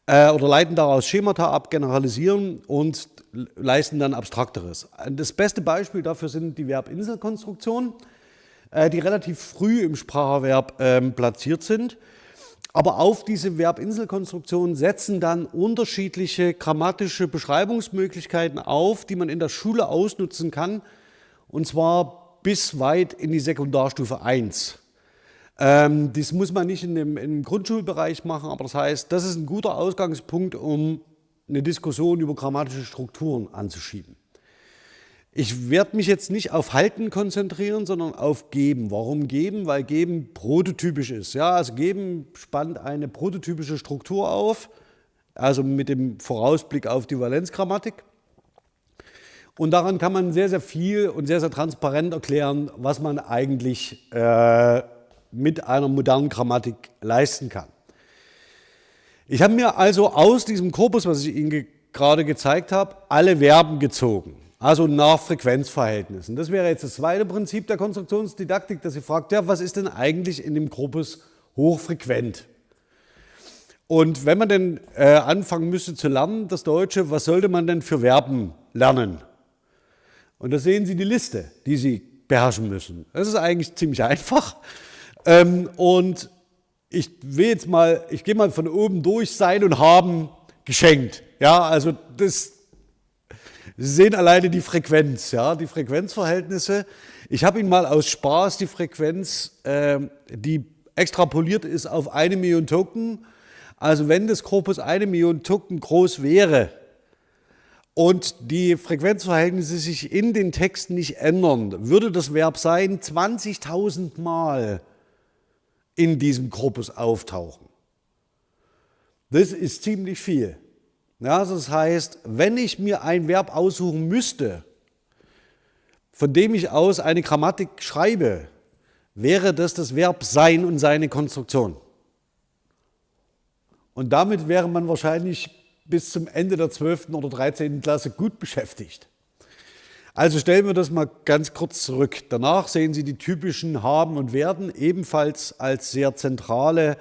oder leiten daraus Schemata ab, generalisieren und leisten dann Abstrakteres. Das beste Beispiel dafür sind die Verbinselkonstruktionen, die relativ früh im Spracherwerb platziert sind. Aber auf diese Verbinselkonstruktion setzen dann unterschiedliche grammatische Beschreibungsmöglichkeiten auf, die man in der Schule ausnutzen kann, und zwar bis weit in die Sekundarstufe 1. Das muss man nicht im Grundschulbereich machen, aber das heißt, das ist ein guter Ausgangspunkt, um eine Diskussion über grammatische Strukturen anzuschieben. Ich werde mich jetzt nicht auf Halten konzentrieren, sondern auf Geben. Warum Geben? Weil Geben prototypisch ist. Ja, also Geben spannt eine prototypische Struktur auf, also mit dem Vorausblick auf die Valenzgrammatik. Und daran kann man sehr, sehr viel und sehr, sehr transparent erklären, was man eigentlich mit einer modernen Grammatik leisten kann. Ich habe mir also aus diesem Korpus, was ich Ihnen gerade gezeigt habe, alle Verben gezogen. Also nach Frequenzverhältnissen. Das wäre jetzt das zweite Prinzip der Konstruktionsdidaktik, dass sie fragt, ja, was ist denn eigentlich in dem Korpus hochfrequent? Und wenn man denn anfangen müsste zu lernen, das Deutsche, was sollte man denn für Verben lernen? Und da sehen Sie die Liste, die Sie beherrschen müssen. Das ist eigentlich ziemlich einfach. Und ich gehe mal von oben durch, sein und haben geschenkt. Ja, also Sie sehen alleine die Frequenz, ja, die Frequenzverhältnisse. Ich habe Ihnen mal aus Spaß die Frequenz, die extrapoliert ist auf 1 Million Token. Also wenn das Korpus 1 Million Token groß wäre und die Frequenzverhältnisse sich in den Texten nicht ändern, würde das Verb sein 20.000 Mal in diesem Korpus auftauchen. Das ist ziemlich viel. Ja, das heißt, wenn ich mir ein Verb aussuchen müsste, von dem ich aus eine Grammatik schreibe, wäre das Verb sein und seine Konstruktion. Und damit wäre man wahrscheinlich bis zum Ende der 12. oder 13. Klasse gut beschäftigt. Also stellen wir das mal ganz kurz zurück. Danach sehen Sie die typischen haben und werden, ebenfalls als sehr zentrale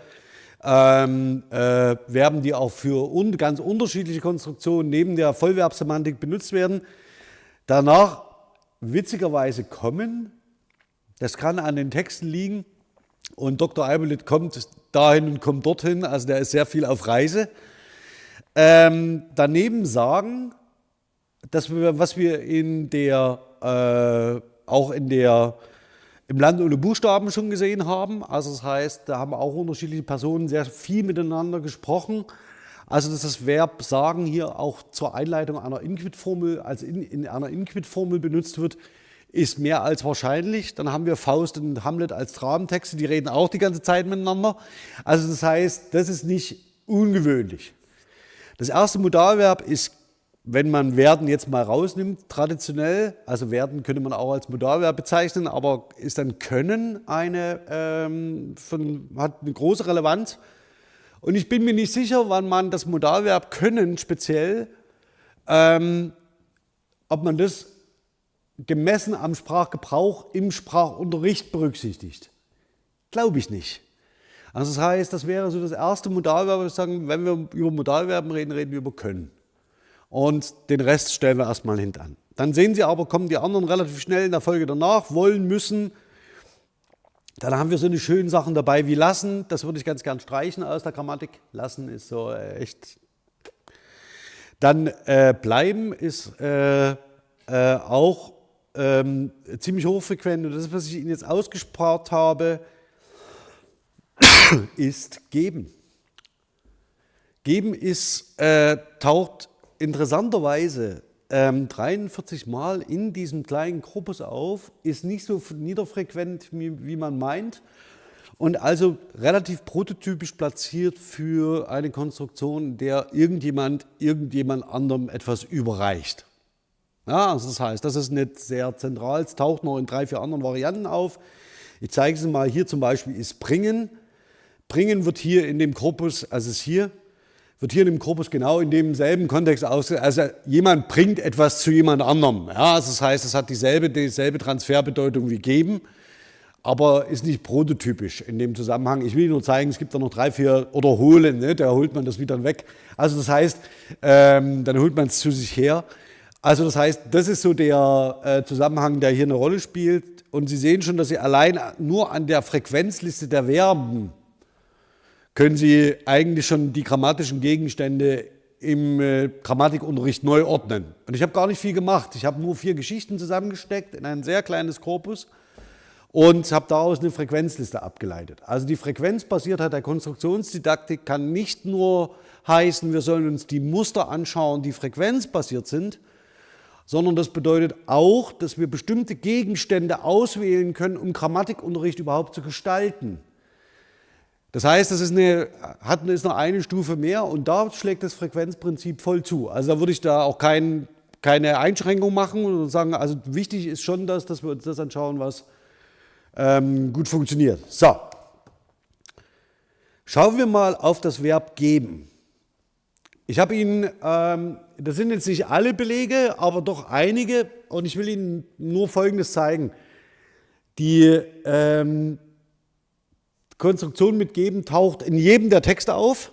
Verben, die auch für ganz unterschiedliche Konstruktionen neben der Vollverbsemantik benutzt werden. Danach witzigerweise kommen, das kann an den Texten liegen, und Dr. Eibelith kommt dahin und kommt dorthin, also der ist sehr viel auf Reise. Daneben sagen, dass was wir im Land ohne Buchstaben schon gesehen haben. Also das heißt, da haben auch unterschiedliche Personen sehr viel miteinander gesprochen. Also dass das Verb sagen hier auch zur Einleitung einer In-Quid-Formel, also in einer In-Quid-Formel benutzt wird, ist mehr als wahrscheinlich. Dann haben wir Faust und Hamlet als Dramentexte, die reden auch die ganze Zeit miteinander. Also das heißt, das ist nicht ungewöhnlich. Das erste Modalverb ist, wenn man werden jetzt mal rausnimmt, traditionell, also werden könnte man auch als Modalverb bezeichnen, aber ist dann können hat eine große Relevanz. Und ich bin mir nicht sicher, wann man das Modalverb können speziell, ob man das gemessen am Sprachgebrauch im Sprachunterricht berücksichtigt. Glaube ich nicht. Also das heißt, das wäre so das erste Modalverb, ich sagen, wenn wir über Modalverben reden, reden wir über können. Und den Rest stellen wir erstmal hintan. Dann sehen Sie aber, kommen die anderen relativ schnell in der Folge danach, wollen, müssen. Dann haben wir so eine schönen Sachen dabei wie lassen. Das würde ich ganz gern streichen aus der Grammatik. Lassen ist so echt. Dann bleiben ist auch ziemlich hochfrequent. Und das, was ich Ihnen jetzt ausgespart habe, ist geben. Geben taucht interessanterweise 43 Mal in diesem kleinen Korpus auf, ist nicht so niederfrequent, wie man meint, und also relativ prototypisch platziert für eine Konstruktion, in der irgendjemand anderem etwas überreicht. Ja, also das heißt, das ist nicht sehr zentral, es taucht noch in 3, 4 anderen Varianten auf. Ich zeige es mal, hier zum Beispiel ist bringen. Bringen wird hier in dem Korpus, wird hier in dem Korpus genau in demselben Kontext ausgesprochen. Also jemand bringt etwas zu jemand anderem. Ja, also das heißt, es hat dieselbe Transferbedeutung wie geben, aber ist nicht prototypisch in dem Zusammenhang. Ich will Ihnen nur zeigen, es gibt da noch 3, 4 oder holen, ne? Da holt man das wieder weg. Also das heißt, dann holt man es zu sich her. Also das heißt, das ist so der Zusammenhang, der hier eine Rolle spielt. Und Sie sehen schon, dass Sie allein nur an der Frequenzliste der Verben können Sie eigentlich schon die grammatischen Gegenstände im Grammatikunterricht neu ordnen. Und ich habe gar nicht viel gemacht. Ich habe nur 4 Geschichten zusammengesteckt in ein sehr kleines Korpus und habe daraus eine Frequenzliste abgeleitet. Also die Frequenzbasiertheit der Konstruktionsdidaktik kann nicht nur heißen, wir sollen uns die Muster anschauen, die frequenzbasiert sind, sondern das bedeutet auch, dass wir bestimmte Gegenstände auswählen können, um Grammatikunterricht überhaupt zu gestalten. Das heißt, das ist noch eine Stufe mehr und da schlägt das Frequenzprinzip voll zu. Also da würde ich da auch keine Einschränkung machen und sagen, also wichtig ist schon, dass wir uns das anschauen, was gut funktioniert. So, schauen wir mal auf das Verb geben. Ich habe Ihnen, das sind jetzt nicht alle Belege, aber doch einige, und ich will Ihnen nur Folgendes zeigen. Die Konstruktion mit geben taucht in jedem der Texte auf,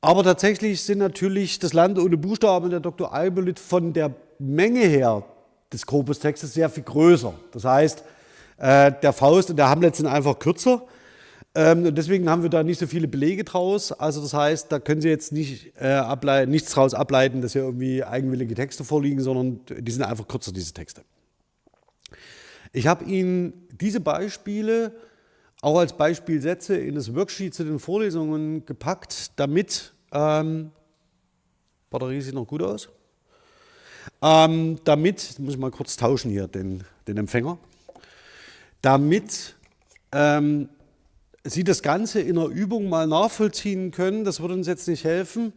aber tatsächlich sind natürlich das Land ohne Buchstaben und der Dr. Eibulid von der Menge her des Korpustextes sehr viel größer. Das heißt, der Faust und der Hamlet sind einfach kürzer. Und deswegen haben wir da nicht so viele Belege draus. Also das heißt, da können Sie jetzt nicht, nichts draus ableiten, dass hier irgendwie eigenwillige Texte vorliegen, sondern die sind einfach kürzer, diese Texte. Ich habe Ihnen diese Beispiele auch als Beispielsätze in das Worksheet zu den Vorlesungen gepackt, damit, Batterie sieht noch gut aus, damit, muss ich mal kurz tauschen hier, den Empfänger, damit Sie das Ganze in der Übung mal nachvollziehen können. Das würde uns jetzt nicht helfen,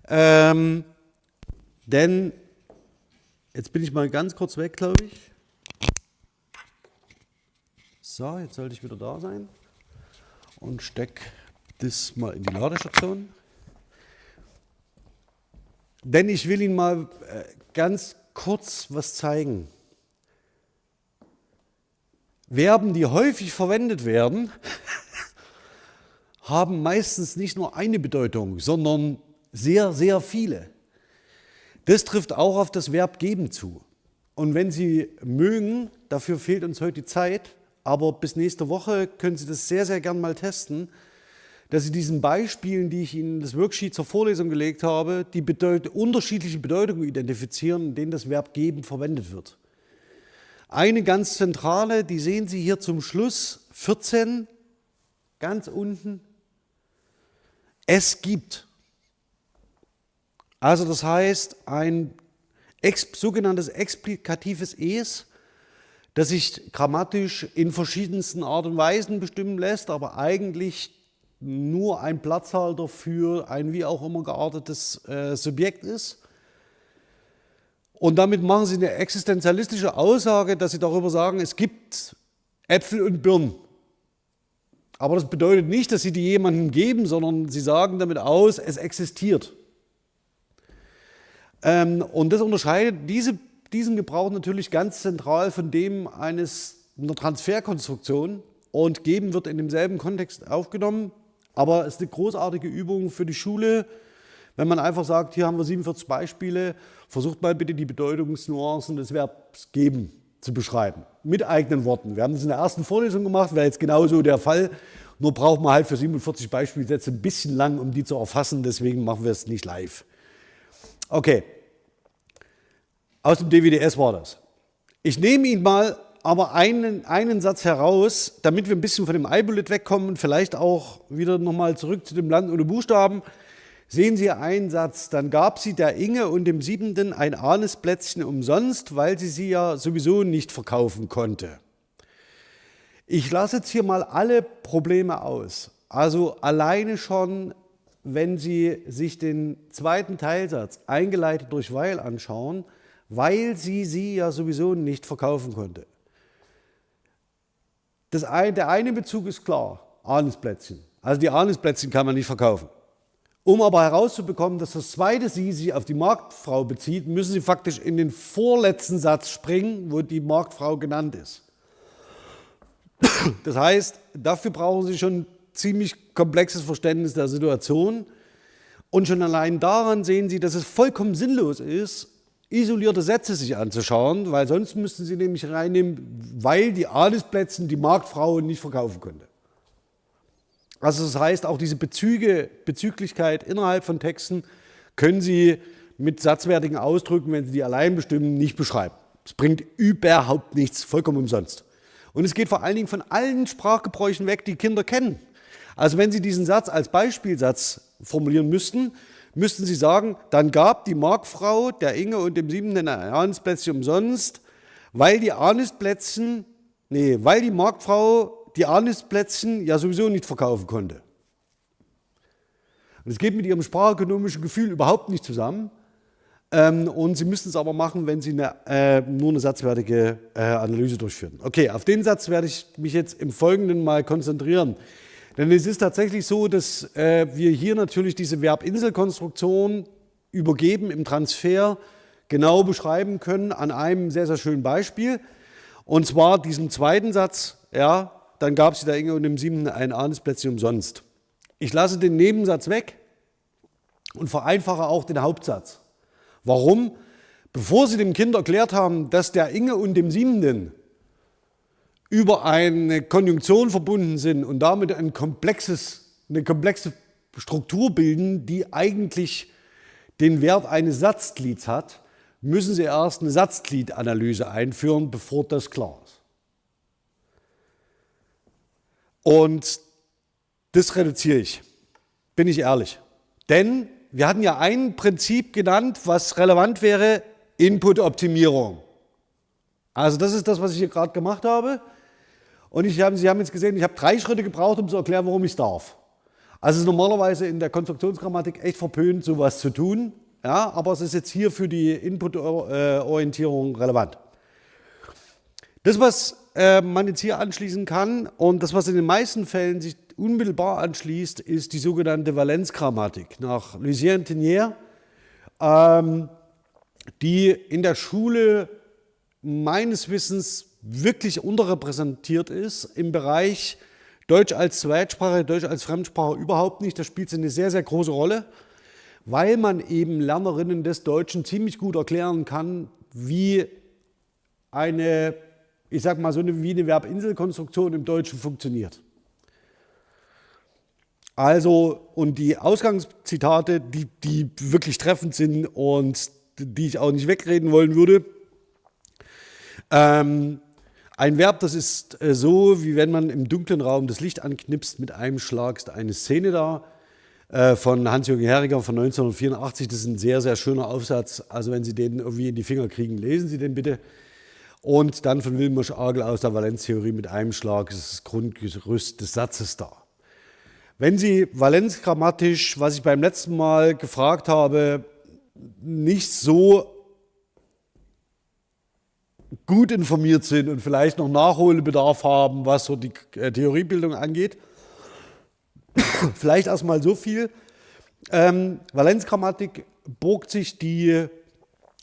denn, jetzt bin ich mal ganz kurz weg, glaube ich. So, jetzt sollte ich wieder da sein und stecke das mal in die Ladestation. Denn ich will Ihnen mal ganz kurz was zeigen. Verben, die häufig verwendet werden, haben meistens nicht nur eine Bedeutung, sondern sehr, sehr viele. Das trifft auch auf das Verb geben zu. Und wenn Sie mögen, dafür fehlt uns heute die Zeit, aber bis nächste Woche können Sie das sehr, sehr gern mal testen, dass Sie diesen Beispielen, die ich Ihnen in das Worksheet zur Vorlesung gelegt habe, die unterschiedliche Bedeutungen identifizieren, in denen das Verb geben verwendet wird. Eine ganz zentrale, die sehen Sie hier zum Schluss, 14, ganz unten. Es gibt. Also das heißt, ein sogenanntes explikatives Es, das sich grammatisch in verschiedensten Art und Weisen bestimmen lässt, aber eigentlich nur ein Platzhalter für ein wie auch immer geartetes Subjekt ist. Und damit machen Sie eine existenzialistische Aussage, dass Sie darüber sagen, es gibt Äpfel und Birnen. Aber das bedeutet nicht, dass Sie die jemandem geben, sondern Sie sagen damit aus, es existiert. Und das unterscheidet diesen Gebrauch natürlich ganz zentral von dem einer Transferkonstruktion. Und geben wird in demselben Kontext aufgenommen. Aber es ist eine großartige Übung für die Schule, wenn man einfach sagt, hier haben wir 47 Beispiele, versucht mal bitte die Bedeutungsnuancen des Verbs geben zu beschreiben, mit eigenen Worten. Wir haben das in der ersten Vorlesung gemacht, wäre jetzt genauso der Fall, nur braucht man halt für 47 Beispielsätze ein bisschen lang, um die zu erfassen, deswegen machen wir es nicht live. Okay, aus dem DWDS war das. Ich nehme Ihnen mal aber einen Satz heraus, damit wir ein bisschen von dem Eibulid wegkommen und vielleicht auch wieder nochmal zurück zu dem Land ohne Buchstaben. Sehen Sie einen Satz, dann gab sie der Inge und dem Siebenten ein Ahnesplätzchen umsonst, weil sie ja sowieso nicht verkaufen konnte. Ich lasse jetzt hier mal alle Probleme aus. Also alleine schon, wenn Sie sich den zweiten Teilsatz eingeleitet durch weil anschauen, weil sie ja sowieso nicht verkaufen konnte. Der eine Bezug ist klar, Ahnesplätzchen. Also die Ahnesplätzchen kann man nicht verkaufen. Um aber herauszubekommen, dass das zweite Sie sich auf die Marktfrau bezieht, müssen Sie faktisch in den vorletzten Satz springen, wo die Marktfrau genannt ist. Das heißt, dafür brauchen Sie schon ein ziemlich komplexes Verständnis der Situation. Und schon allein daran sehen Sie, dass es vollkommen sinnlos ist, isolierte Sätze sich anzuschauen, weil sonst müssten Sie nämlich reinnehmen, weil die Ahnesplätzchen die Marktfrau nicht verkaufen konnte. Also das heißt, auch diese Bezüglichkeit innerhalb von Texten können Sie mit satzwertigen Ausdrücken, wenn Sie die allein bestimmen, nicht beschreiben. Es bringt überhaupt nichts, vollkommen umsonst. Und es geht vor allen Dingen von allen Sprachgebräuchen weg, die Kinder kennen. Also wenn Sie diesen Satz als Beispielsatz formulieren müssten Sie sagen, dann gab die Marktfrau der Inge und dem Siebenten ein Ahnesplätzchen umsonst, weil die Marktfrau die Ahnesplätzchen ja sowieso nicht verkaufen konnte. Und es geht mit Ihrem sprachökonomischen Gefühl überhaupt nicht zusammen. Und Sie müssen es aber machen, wenn Sie nur eine satzwertige Analyse durchführen. Okay, auf den Satz werde ich mich jetzt im Folgenden mal konzentrieren. Denn es ist tatsächlich so, dass wir hier natürlich diese Verbinselkonstruktion übergeben im Transfer genau beschreiben können an einem sehr, sehr schönen Beispiel. Und zwar diesen zweiten Satz, ja, dann gab sie der Inge und dem 7. ein Ahnensplätzchen umsonst. Ich lasse den Nebensatz weg und vereinfache auch den Hauptsatz. Warum? Bevor Sie dem Kind erklärt haben, dass der Inge und dem 7. über eine Konjunktion verbunden sind und damit eine komplexe Struktur bilden, die eigentlich den Wert eines Satzglieds hat, müssen Sie erst eine Satzgliedanalyse einführen, bevor das klar ist. Und das reduziere ich, bin ich ehrlich. Denn wir hatten ja ein Prinzip genannt, was relevant wäre, Input-Optimierung. Also das ist das, was ich hier gerade gemacht habe. Und Sie haben jetzt gesehen, ich habe 3 Schritte gebraucht, um zu erklären, warum ich es darf. Also es ist normalerweise in der Konstruktionsgrammatik echt verpönt, sowas zu tun. Ja, aber es ist jetzt hier für die Input-Orientierung relevant. Das, was man jetzt hier anschließen kann und das, was in den meisten Fällen sich unmittelbar anschließt, ist die sogenannte Valenzgrammatik nach Lucien-Tenière, die in der Schule meines Wissens wirklich unterrepräsentiert ist im Bereich Deutsch als Zweitsprache, Deutsch als Fremdsprache überhaupt nicht. Da spielt sie eine sehr, sehr große Rolle, weil man eben Lernerinnen des Deutschen ziemlich gut erklären kann, wie eine, ich sag mal, wie eine Verbinselkonstruktion im Deutschen funktioniert. Also, und die Ausgangszitate, die wirklich treffend sind und die ich auch nicht wegreden wollen würde. Ein Verb, das ist so, wie wenn man im dunklen Raum das Licht anknipst, mit einem Schlag ist eine Szene da, von Hans-Jürgen Herriger von 1984. Das ist ein sehr, sehr schöner Aufsatz. Also wenn Sie den irgendwie in die Finger kriegen, lesen Sie den bitte. Und dann von Wilhelm Agel aus der Valenztheorie mit einem Schlag ist das Grundgerüst des Satzes da. Wenn Sie valenzgrammatisch, was ich beim letzten Mal gefragt habe, nicht so gut informiert sind und vielleicht noch Nachholbedarf haben, was so die Theoriebildung angeht, vielleicht erstmal so viel. Valenzgrammatik borgt sich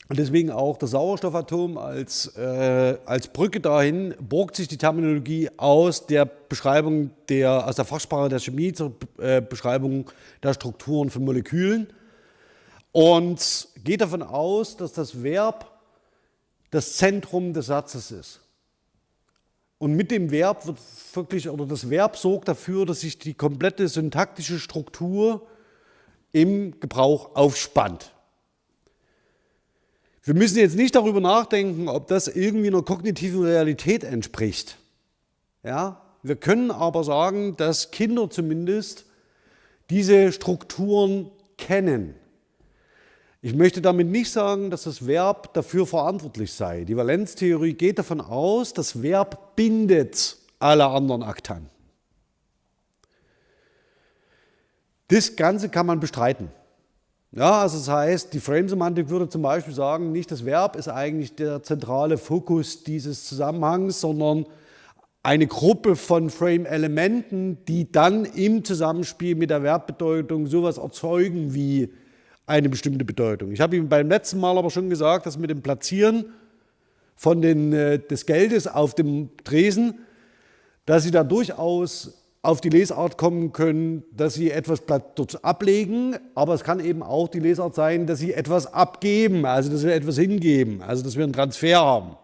und deswegen auch das Sauerstoffatom als Brücke dahin, borgt sich die Terminologie aus der Beschreibung aus der Fachsprache der Chemie zur Beschreibung der Strukturen von Molekülen und geht davon aus, dass das Verb das Zentrum des Satzes ist. Und mit dem Verb wird wirklich, oder das Verb sorgt dafür, dass sich die komplette syntaktische Struktur im Gebrauch aufspannt. Wir müssen jetzt nicht darüber nachdenken, ob das irgendwie einer kognitiven Realität entspricht. Ja? Wir können aber sagen, dass Kinder zumindest diese Strukturen kennen. Ich möchte damit nicht sagen, dass das Verb dafür verantwortlich sei. Die Valenztheorie geht davon aus, das Verb bindet alle anderen Aktanten. Das Ganze kann man bestreiten. Ja, also das heißt, die Frame-Semantik würde zum Beispiel sagen, nicht das Verb ist eigentlich der zentrale Fokus dieses Zusammenhangs, sondern eine Gruppe von Frame-Elementen, die dann im Zusammenspiel mit der Verbbedeutung sowas erzeugen wie eine bestimmte Bedeutung. Ich habe Ihnen beim letzten Mal aber schon gesagt, dass mit dem Platzieren des Geldes auf dem Tresen, dass Sie da durchaus auf die Lesart kommen können, dass Sie etwas dort ablegen, aber es kann eben auch die Lesart sein, dass Sie etwas abgeben, also dass wir etwas hingeben, also dass wir einen Transfer haben.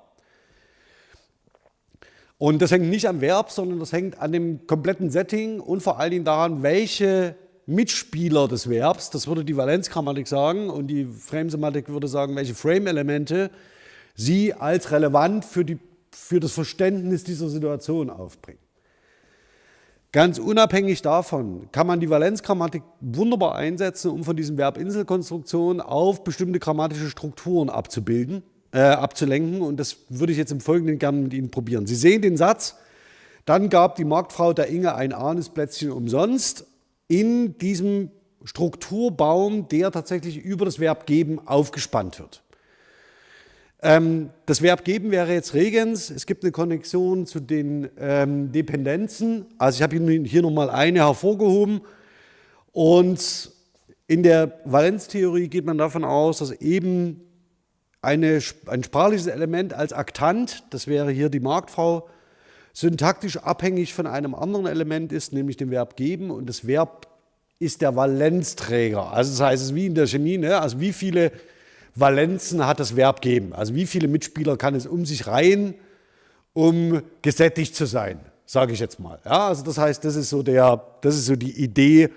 Und das hängt nicht am Verb, sondern das hängt an dem kompletten Setting und vor allen Dingen daran, welche Mitspieler des Verbs, das würde die Valenzgrammatik sagen und die Frame-Semantik würde sagen, welche Frame-Elemente Sie als relevant für das Verständnis dieser Situation aufbringen. Ganz unabhängig davon kann man die Valenzgrammatik wunderbar einsetzen, um von diesen Verbinselkonstruktionen auf bestimmte grammatische Strukturen abzulenken. Und das würde ich jetzt im Folgenden gerne mit Ihnen probieren. Sie sehen den Satz, dann gab die Marktfrau der Inge ein Ahnensplätzchen umsonst in diesem Strukturbaum, der tatsächlich über das Verb geben aufgespannt wird. Das Verb geben wäre jetzt regens. Es gibt eine Konnexion zu den Dependenzen. Also ich habe hier nochmal eine hervorgehoben. Und in der Valenztheorie geht man davon aus, dass eben ein sprachliches Element als Aktant, das wäre hier die Marktfrau, syntaktisch abhängig von einem anderen Element ist, nämlich dem Verb geben. Und das Verb ist der Valenzträger. Also das heißt, es ist wie in der Chemie, ne? Also wie viele Valenzen hat das Verb geben? Also wie viele Mitspieler kann es um sich reihen, um gesättigt zu sein, sage ich jetzt mal. Ja, also das heißt, das ist so die Idee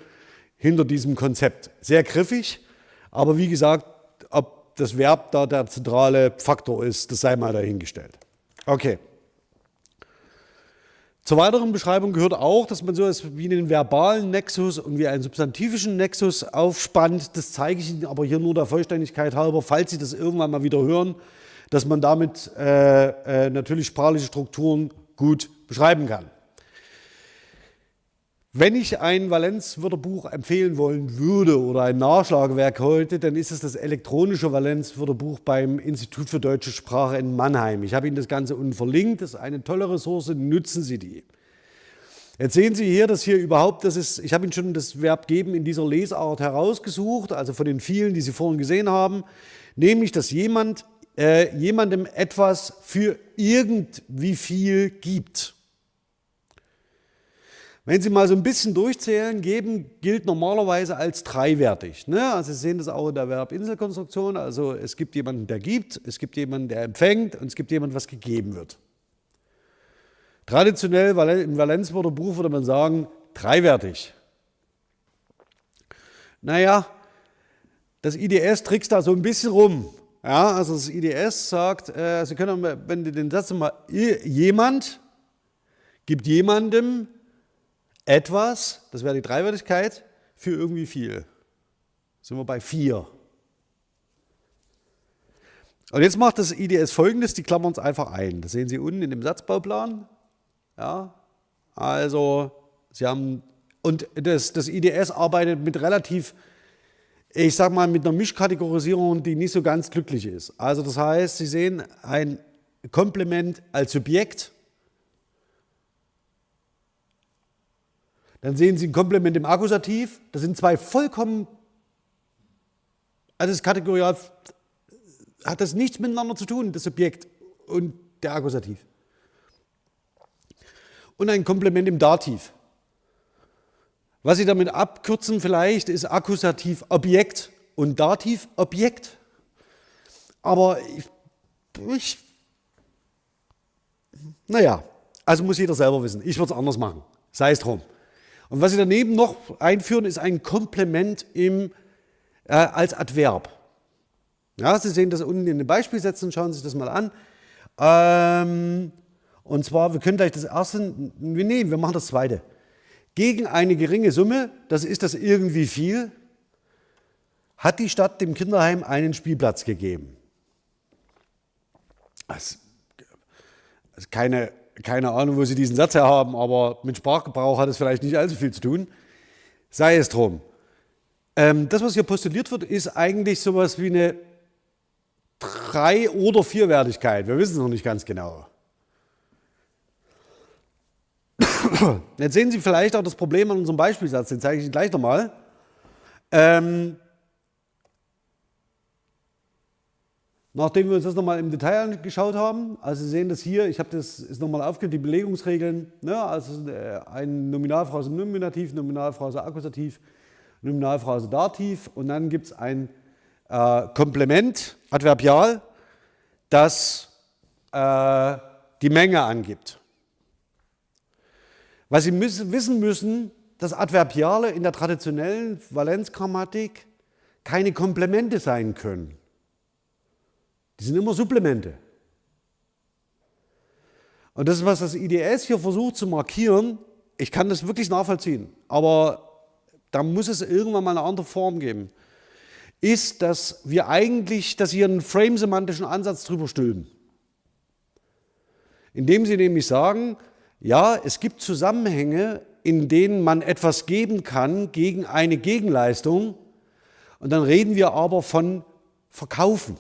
hinter diesem Konzept. Sehr griffig, aber wie gesagt, ob das Verb da der zentrale Faktor ist, das sei mal dahingestellt. Okay. Zur weiteren Beschreibung gehört auch, dass man so etwas wie einen verbalen Nexus und wie einen substantivischen Nexus aufspannt. Das zeige ich Ihnen aber hier nur der Vollständigkeit halber, falls Sie das irgendwann mal wieder hören, dass man damit natürlich sprachliche Strukturen gut beschreiben kann. Wenn ich ein Valenzwörterbuch empfehlen wollen würde oder ein Nachschlagewerk heute, dann ist es das elektronische Valenzwörterbuch beim Institut für Deutsche Sprache in Mannheim. Ich habe Ihnen das Ganze unten verlinkt, das ist eine tolle Ressource, nutzen Sie die. Jetzt sehen Sie hier, dass hier überhaupt, ich habe Ihnen schon das Verb geben in dieser Lesart herausgesucht, also von den vielen, die Sie vorhin gesehen haben, nämlich, dass jemandem etwas für irgendwie viel gibt. Wenn Sie mal so ein bisschen durchzählen, geben gilt normalerweise als dreiwertig. Ne? Also Sie sehen das auch in der Verbinselkonstruktion. Also es gibt jemanden, der gibt, es gibt jemanden, der empfängt und es gibt jemanden, was gegeben wird. Traditionell im Valenzwörterbuch würde man sagen, dreiwertig. Naja, das IDS trickst da so ein bisschen rum. Ja, also das IDS sagt, Sie können, wenn Sie den Satz mal, jemand gibt jemandem etwas, das wäre die Dreiwertigkeit, für irgendwie viel. Sind wir bei 4. Und jetzt macht das IDS Folgendes, die klammern es einfach ein. Das sehen Sie unten in dem Satzbauplan. Ja, also Sie haben, und das IDS arbeitet mit relativ, ich sag mal, mit einer Mischkategorisierung, die nicht so ganz glücklich ist. Also das heißt, Sie sehen ein Komplement als Subjekt. Dann sehen Sie ein Komplement im Akkusativ. Das sind zwei vollkommen, also das Kategorial hat das nichts miteinander zu tun, das Subjekt und der Akkusativ. Und ein Komplement im Dativ. Was Sie damit abkürzen vielleicht, ist Akkusativ Objekt und Dativ Objekt. Aber naja, also muss jeder selber wissen. Ich würde es anders machen. Sei es drum. Und was Sie daneben noch einführen, ist ein Komplement als Adverb. Ja, Sie sehen das unten in den Beispielsätzen, schauen Sie sich das mal an. Und zwar, wir können gleich das erste, wir machen das zweite. Gegen eine geringe Summe, das ist das irgendwie viel, hat die Stadt dem Kinderheim einen Spielplatz gegeben. Das ist keine Ahnung, wo Sie diesen Satz her haben, aber mit Sprachgebrauch hat es vielleicht nicht allzu viel zu tun. Sei es drum. Das, was hier postuliert wird, ist eigentlich sowas wie eine 3- oder 4-Wertigkeit. Wir wissen es noch nicht ganz genau. Jetzt sehen Sie vielleicht auch das Problem an unserem Beispielsatz, den zeige ich Ihnen gleich nochmal. Nachdem wir uns das nochmal im Detail angeschaut haben, also Sie sehen das hier, ich habe das ist nochmal aufgeführt, die Belegungsregeln, ne? Also ein Nominalphrase Nominativ, Nominalphrase Akkusativ, Nominalphrase Dativ und dann gibt es ein Komplement, Adverbial, das die Menge angibt. Was Sie wissen müssen, dass Adverbiale in der traditionellen Valenzgrammatik keine Komplemente sein können. Die sind immer Supplemente. Und das ist, was das IDS hier versucht zu markieren. Ich kann das wirklich nachvollziehen, aber da muss es irgendwann mal eine andere Form geben. Ist, dass wir eigentlich, dass Sie einen frame-semantischen Ansatz drüber stülpen. Indem Sie nämlich sagen, ja, es gibt Zusammenhänge, in denen man etwas geben kann gegen eine Gegenleistung und dann reden wir aber von Verkaufen.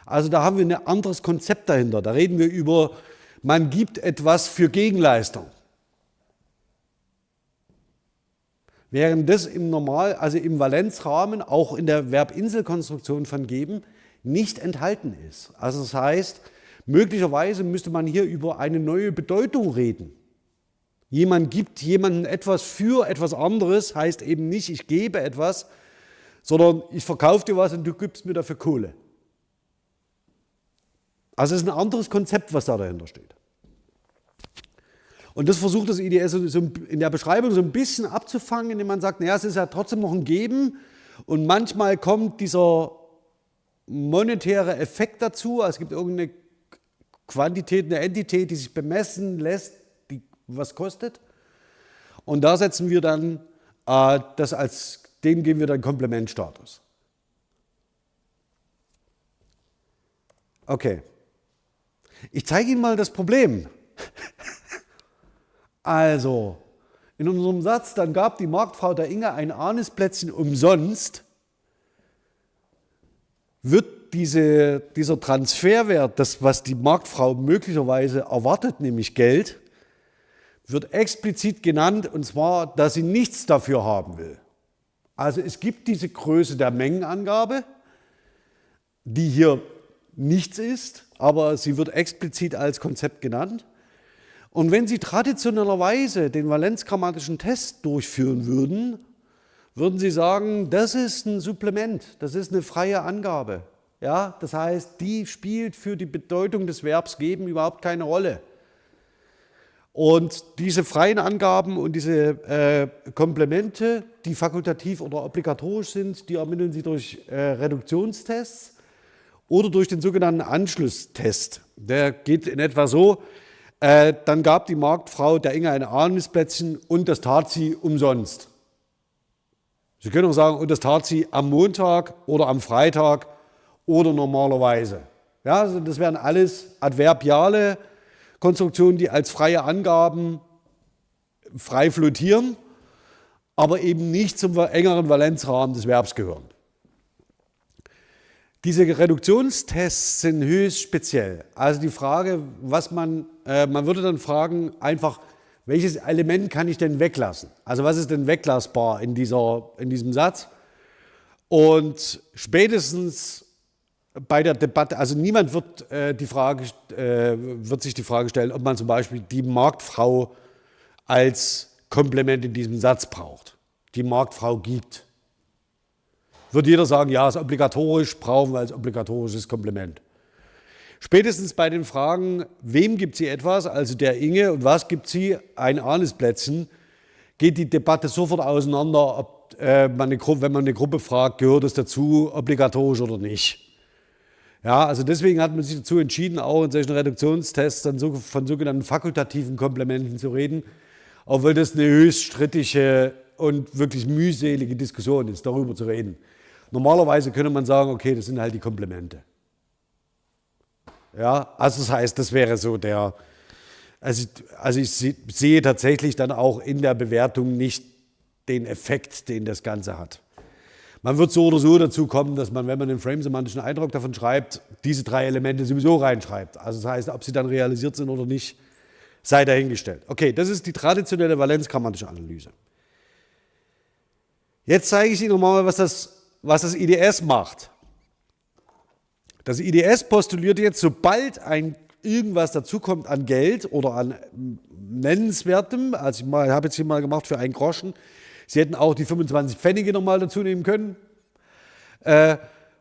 Also da haben wir ein anderes Konzept dahinter. Da reden wir über, man gibt etwas für Gegenleistung. Während das also im Valenzrahmen, auch in der Verbinselkonstruktion von geben, nicht enthalten ist. Also das heißt, möglicherweise müsste man hier über eine neue Bedeutung reden. Jemand gibt jemandem etwas für etwas anderes, heißt eben nicht, ich gebe etwas, sondern ich verkaufe dir was und du gibst mir dafür Kohle. Also es ist ein anderes Konzept, was da dahinter steht. Und das versucht das IDS so in der Beschreibung so ein bisschen abzufangen, indem man sagt, naja, es ist ja trotzdem noch ein Geben und manchmal kommt dieser monetäre Effekt dazu, also es gibt irgendeine Quantität, eine Entität, die sich bemessen lässt, die was kostet. Und da setzen wir dann dem geben wir dann Komplementstatus. Okay. Ich zeige Ihnen mal das Problem. Also, in unserem Satz, dann gab die Marktfrau der Inge ein Anisplätzchen umsonst, wird dieser Transferwert, das, was die Marktfrau möglicherweise erwartet, nämlich Geld, wird explizit genannt, und zwar, dass sie nichts dafür haben will. Also es gibt diese Größe der Mengenangabe, die hier nichts ist, aber sie wird explizit als Konzept genannt. Und wenn Sie traditionellerweise den valenzgrammatischen Test durchführen würden, würden Sie sagen, das ist ein Supplement, das ist eine freie Angabe. Ja, das heißt, die spielt für die Bedeutung des Verbs geben überhaupt keine Rolle. Und diese freien Angaben und diese Komplemente, die fakultativ oder obligatorisch sind, die ermitteln Sie durch Reduktionstests oder durch den sogenannten Anschlusstest. Der geht in etwa so: Dann gab die Marktfrau der Inge ein Anisplätzchen und das tat sie umsonst. Sie können auch sagen, und das tat sie am Montag oder am Freitag oder normalerweise. Ja, also das wären alles adverbiale Konstruktionen, die als freie Angaben frei flottieren, aber eben nicht zum engeren Valenzrahmen des Verbs gehören. Diese Reduktionstests sind höchst speziell. Also die Frage, man würde dann fragen, einfach, welches Element kann ich denn weglassen? Also was ist denn weglassbar in diesem Satz? Und spätestens bei der Debatte, also niemand wird sich die Frage stellen, ob man zum Beispiel die Marktfrau als Komplement in diesem Satz braucht. Die Marktfrau gibt. Wird jeder sagen, ja, ist obligatorisch, brauchen wir als obligatorisches Komplement. Spätestens bei den Fragen, wem gibt sie etwas, also der Inge, und was gibt sie, ein Anisplätzchen, geht die Debatte sofort auseinander, ob wenn man eine Gruppe fragt, gehört es dazu, obligatorisch oder nicht. Ja, also deswegen hat man sich dazu entschieden, auch in solchen Reduktionstests dann von sogenannten fakultativen Komplementen zu reden, obwohl das eine höchst strittige und wirklich mühselige Diskussion ist, darüber zu reden. Normalerweise könnte man sagen, okay, das sind halt die Komplemente. Ja, also das heißt, das wäre so also ich sehe tatsächlich dann auch in der Bewertung nicht den Effekt, den das Ganze hat. Man wird so oder so dazu kommen, dass man, wenn man den frame-semantischen Eindruck davon schreibt, diese drei Elemente sowieso reinschreibt. Also das heißt, ob sie dann realisiert sind oder nicht, sei dahingestellt. Okay, das ist die traditionelle valenzgrammatische Analyse. Jetzt zeige ich Ihnen nochmal, was das IDS macht. Das IDS postuliert jetzt, sobald irgendwas dazukommt an Geld oder an Nennenswertem, also ich habe jetzt hier mal gemacht für 1 Groschen, Sie hätten auch die 25 Pfennige nochmal dazu nehmen können,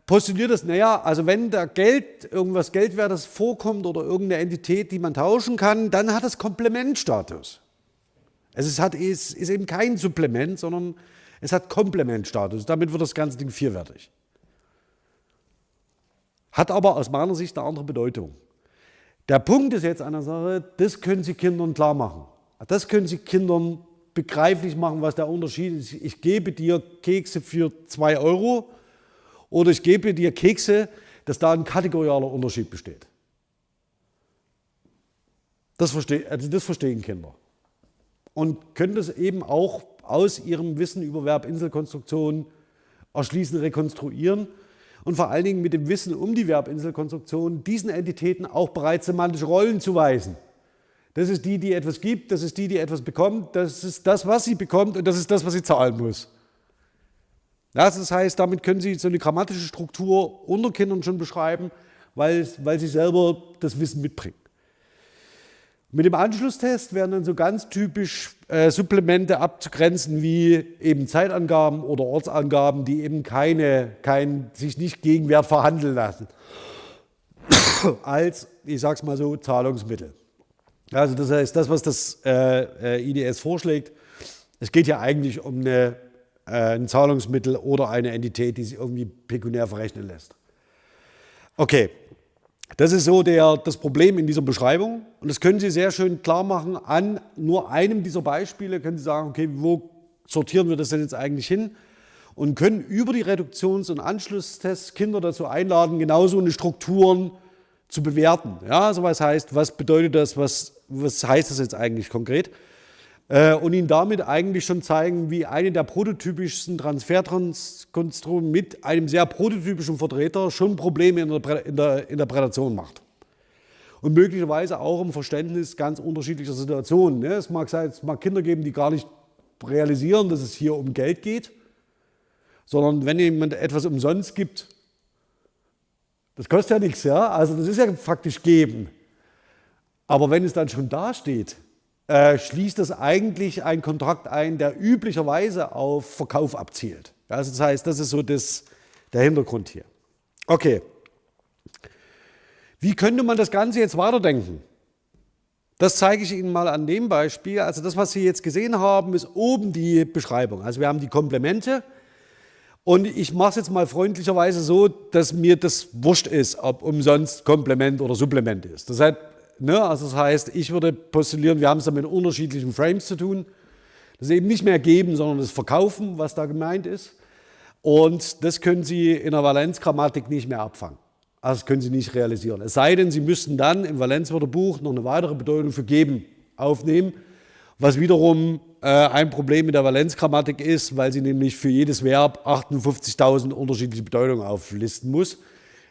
postuliert es, naja, also wenn da irgendwas Geldwertes vorkommt oder irgendeine Entität, die man tauschen kann, dann hat es Komplementstatus. Es ist eben kein Supplement, sondern es hat Komplementstatus. Damit wird das ganze Ding vierwertig. Hat aber aus meiner Sicht eine andere Bedeutung. Der Punkt ist jetzt an der Sache, das können Sie Kindern klar machen. Das können Sie Kindern begreiflich machen, was der Unterschied ist. Ich gebe dir Kekse für 2 € oder ich gebe dir Kekse, dass da ein kategorialer Unterschied besteht. Das verstehen Kinder. Und können das eben auch aus ihrem Wissen über Verbinselkonstruktion erschließen, rekonstruieren. und vor allen Dingen mit dem Wissen um die Verbinselkonstruktion diesen Entitäten auch bereits semantische Rollen zuweisen. Das ist die, die etwas gibt, das ist die, die etwas bekommt, das ist das, was sie bekommt und das ist das, was sie zahlen muss. Ja, das heißt, damit können Sie so eine grammatische Struktur unter Kindern schon beschreiben, weil sie selber das Wissen mitbringen. Mit dem Anschlusstest werden dann so ganz typisch Supplemente abzugrenzen wie eben Zeitangaben oder Ortsangaben, die eben sich nicht Gegenwert verhandeln lassen, als, ich sage es mal so, Zahlungsmittel. Also das heißt, das, was das IDS vorschlägt, es geht ja eigentlich um ein Zahlungsmittel oder eine Entität, die sich irgendwie pekuniär verrechnen lässt. Okay, das ist so das Problem in dieser Beschreibung und das können Sie sehr schön klar machen an nur einem dieser Beispiele, können Sie sagen, okay, wo sortieren wir das denn jetzt eigentlich hin und können über die Reduktions- und Anschlusstests Kinder dazu einladen, genau so eine Strukturen zu bewerten. Ja, also was heißt, was bedeutet das, was heißt das jetzt eigentlich konkret? Und ihnen damit eigentlich schon zeigen, wie eine der prototypischsten Transferkonstruktionen mit einem sehr prototypischen Vertreter schon Probleme in der Interpretation macht. Und möglicherweise auch im Verständnis ganz unterschiedlicher Situationen. Es mag Kinder geben, die gar nicht realisieren, dass es hier um Geld geht, sondern wenn jemand etwas umsonst gibt, das kostet ja nichts, ja? Also das ist ja faktisch geben. Aber wenn es dann schon dasteht, schließt das eigentlich einen Kontrakt ein, der üblicherweise auf Verkauf abzielt. Also das heißt, das ist so der Hintergrund hier. Okay. Wie könnte man das Ganze jetzt weiterdenken? Das zeige ich Ihnen mal an dem Beispiel. Also das, was Sie jetzt gesehen haben, ist oben die Beschreibung. Also wir haben die Komplemente. Und ich mache es jetzt mal freundlicherweise so, dass mir das wurscht ist, ob umsonst Komplement oder Supplement ist. Das heißt, ich würde postulieren, wir haben es da mit unterschiedlichen Frames zu tun. Das ist eben nicht mehr geben, sondern das Verkaufen, was da gemeint ist. Und das können Sie in der Valenzgrammatik nicht mehr abfangen. Also das können Sie nicht realisieren. Es sei denn, Sie müssten dann im Valenzwörterbuch noch eine weitere Bedeutung für geben aufnehmen, was wiederum ein Problem mit der Valenzgrammatik ist, weil sie nämlich für jedes Verb 58.000 unterschiedliche Bedeutungen auflisten muss.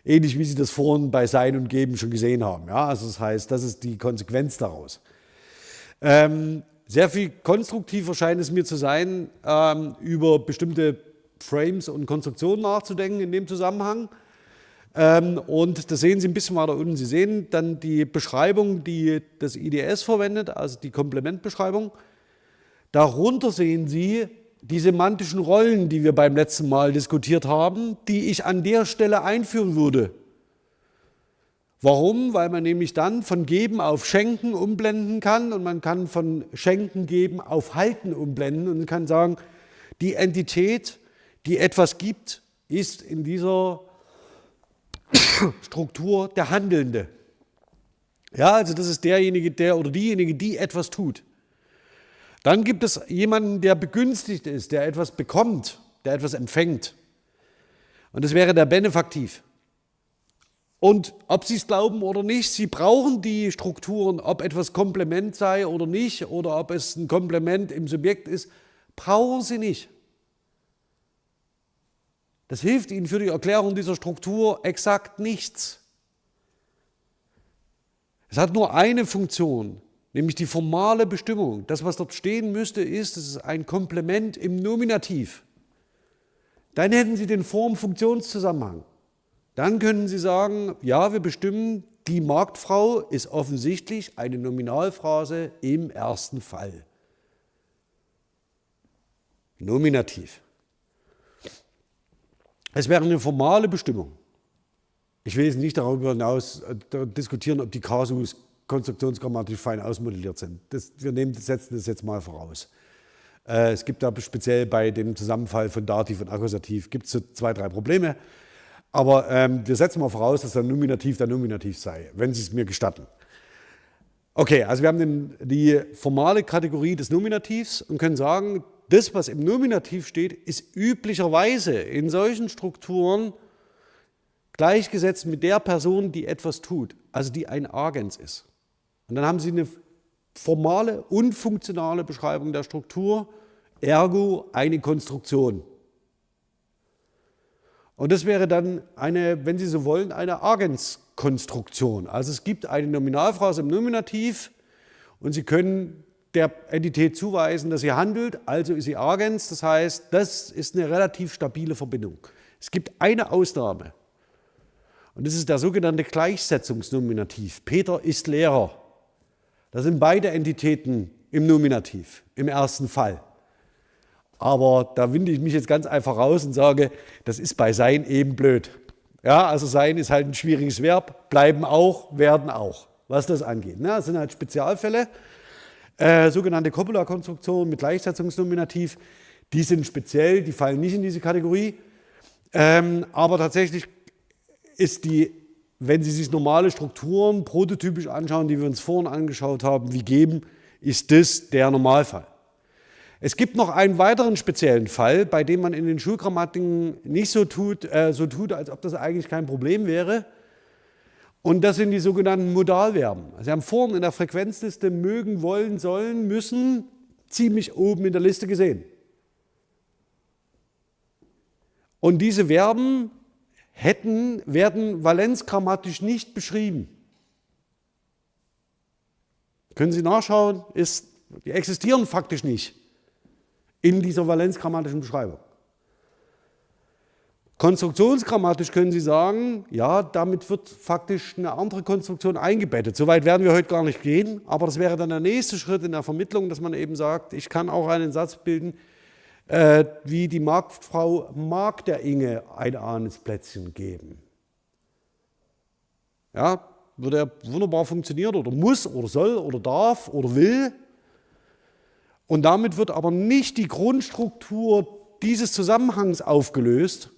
Ähnlich wie Sie das vorhin bei Sein und Geben schon gesehen haben. Ja, also das heißt, das ist die Konsequenz daraus. Sehr viel konstruktiver scheint es mir zu sein, über bestimmte Frames und Konstruktionen nachzudenken in dem Zusammenhang. Und das sehen Sie ein bisschen weiter unten. Sie sehen dann die Beschreibung, die das IDS verwendet, also die Komplementbeschreibung. Darunter sehen Sie die semantischen Rollen, die wir beim letzten Mal diskutiert haben, die ich an der Stelle einführen würde. Warum? Weil man nämlich dann von Geben auf Schenken umblenden kann und man kann von Schenken, Geben auf Halten umblenden und kann sagen, die Entität, die etwas gibt, ist in dieser Struktur der Handelnde. Ja, also das ist derjenige, der oder diejenige, die etwas tut. Dann gibt es jemanden, der begünstigt ist, der etwas bekommt, der etwas empfängt. Und das wäre der Benefaktiv. Und ob Sie es glauben oder nicht, Sie brauchen die Strukturen, ob etwas Komplement sei oder nicht, oder ob es ein Komplement im Subjekt ist, brauchen Sie nicht. Das hilft Ihnen für die Erklärung dieser Struktur exakt nichts. Es hat nur eine Funktion, nämlich die formale Bestimmung. Das, was dort stehen müsste, ist, es ist ein Komplement im Nominativ. Dann hätten Sie den Form-Funktionszusammenhang. Dann können Sie sagen, ja, wir bestimmen, die Marktfrau ist offensichtlich eine Nominalphrase im ersten Fall. Nominativ. Es wäre eine formale Bestimmung. Ich will jetzt nicht darüber hinaus diskutieren, ob die Kasus konstruktionsgrammatisch fein ausmodelliert sind. Wir setzen das jetzt mal voraus. Es gibt da speziell bei dem Zusammenfall von Dativ und Akkusativ gibt es so 2, 3 Probleme. Aber wir setzen mal voraus, dass der Nominativ sei, wenn Sie es mir gestatten. Okay, also wir haben die formale Kategorie des Nominativs und können sagen, das, was im Nominativ steht, ist üblicherweise in solchen Strukturen gleichgesetzt mit der Person, die etwas tut, also die ein Agens ist. Und dann haben Sie eine formale und funktionale Beschreibung der Struktur, ergo eine Konstruktion. Und das wäre dann eine, wenn Sie so wollen, eine Agenskonstruktion. Also es gibt eine Nominalphrase im Nominativ und Sie können der Entität zuweisen, dass sie handelt, also ist sie Agens. Das heißt, das ist eine relativ stabile Verbindung. Es gibt eine Ausnahme und das ist der sogenannte Gleichsetzungsnominativ. Peter ist Lehrer. Da sind beide Entitäten im Nominativ, im ersten Fall. Aber da winde ich mich jetzt ganz einfach raus und sage, das ist bei sein eben blöd. Ja, also sein ist halt ein schwieriges Verb, bleiben auch, werden auch, was das angeht. Das sind halt Spezialfälle, sogenannte Copula-Konstruktionen mit Gleichsetzungsnominativ. Die sind speziell, die fallen nicht in diese Kategorie. Aber tatsächlich ist die, wenn Sie sich normale Strukturen prototypisch anschauen, die wir uns vorhin angeschaut haben, wie geben, ist das der Normalfall. Es gibt noch einen weiteren speziellen Fall, bei dem man in den Schulgrammatiken nicht so tut, als ob das eigentlich kein Problem wäre. Und das sind die sogenannten Modalverben. Sie haben vorhin in der Frequenzliste mögen, wollen, sollen, müssen ziemlich oben in der Liste gesehen. Und diese Verben werden valenzgrammatisch nicht beschrieben. Können Sie nachschauen, die existieren faktisch nicht in dieser valenzgrammatischen Beschreibung. Konstruktionsgrammatisch können Sie sagen, ja, damit wird faktisch eine andere Konstruktion eingebettet. Soweit werden wir heute gar nicht gehen, aber das wäre dann der nächste Schritt in der Vermittlung, dass man eben sagt, ich kann auch einen Satz bilden, wie die Marktfrau mag der Inge ein Ahnensplätzchen geben. Ja, würde er wunderbar funktionieren oder muss oder soll oder darf oder will. Und damit wird aber nicht die Grundstruktur dieses Zusammenhangs aufgelöst,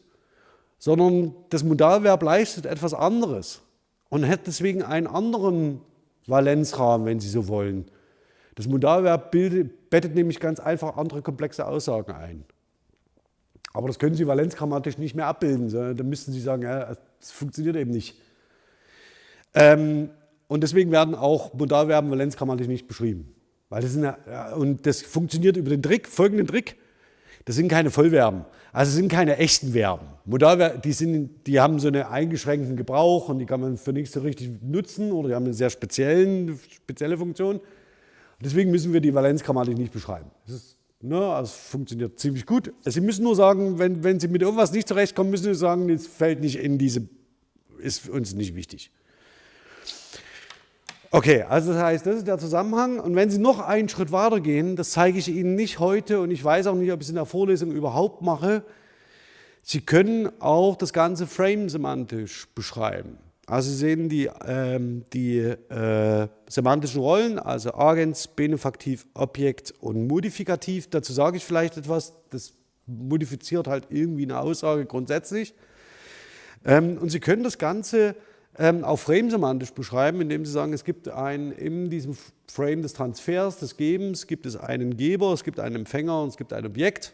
sondern das Modalverb leistet etwas anderes und hat deswegen einen anderen Valenzrahmen, wenn Sie so wollen. Das Modalverb bettet nämlich ganz einfach andere komplexe Aussagen ein. Aber das können Sie valenzgrammatisch nicht mehr abbilden, sondern da müssten Sie sagen, ja, das funktioniert eben nicht. Und deswegen werden auch Modalverben valenzgrammatisch nicht beschrieben. Weil das und das funktioniert über den folgenden Trick. Das sind keine Vollverben, also sind keine echten Verben. Modalverben, die haben so einen eingeschränkten Gebrauch und die kann man für nichts so richtig nutzen oder die haben eine sehr spezielle Funktion. Deswegen müssen wir die Valenzgrammatik nicht beschreiben. Es funktioniert ziemlich gut. Sie müssen nur sagen, wenn Sie mit irgendwas nicht zurechtkommen, müssen Sie sagen, es fällt nicht in diese, ist uns nicht wichtig. Okay, also das heißt, das ist der Zusammenhang. Und wenn Sie noch einen Schritt weiter gehen, das zeige ich Ihnen nicht heute und ich weiß auch nicht, ob ich es in der Vorlesung überhaupt mache. Sie können auch das Ganze frame-semantisch beschreiben. Also Sie sehen die semantischen Rollen, also Agens, Benefaktiv, Objekt und Modifikativ. Dazu sage ich vielleicht etwas, das modifiziert halt irgendwie eine Aussage grundsätzlich. Und Sie können das Ganze auch frame-semantisch beschreiben, indem Sie sagen, es gibt in diesem Frame des Transfers, des Gebens, gibt es einen Geber, es gibt einen Empfänger und es gibt ein Objekt.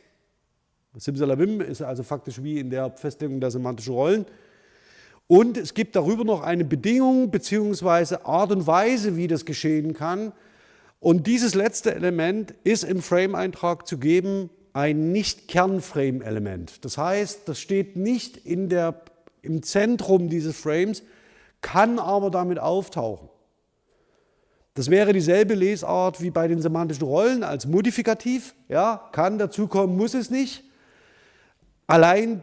Simsalabim ist also faktisch wie in der Festlegung der semantischen Rollen. Und es gibt darüber noch eine Bedingung bzw. Art und Weise, wie das geschehen kann. Und dieses letzte Element ist im Frame-Eintrag zu geben ein Nicht-Kern-Frame-Element. Das heißt, das steht nicht im Zentrum dieses Frames, kann aber damit auftauchen. Das wäre dieselbe Lesart wie bei den semantischen Rollen als Modifikativ. Ja, kann dazukommen, muss es nicht. Allein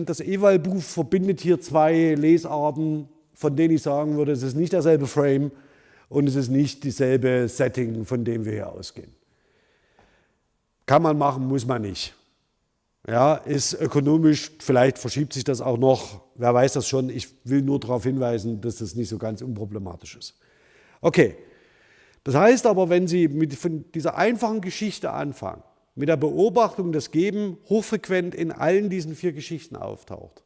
das Eval-Buch verbindet hier zwei Lesarten, von denen ich sagen würde, es ist nicht derselbe Frame und es ist nicht dieselbe Setting, von dem wir hier ausgehen. Kann man machen, muss man nicht. Ja, ist ökonomisch, vielleicht verschiebt sich das auch noch, wer weiß das schon. Ich will nur darauf hinweisen, dass das nicht so ganz unproblematisch ist. Okay, das heißt aber, wenn Sie von dieser einfachen Geschichte anfangen, mit der Beobachtung, dass Geben hochfrequent in allen diesen 4 Geschichten auftaucht.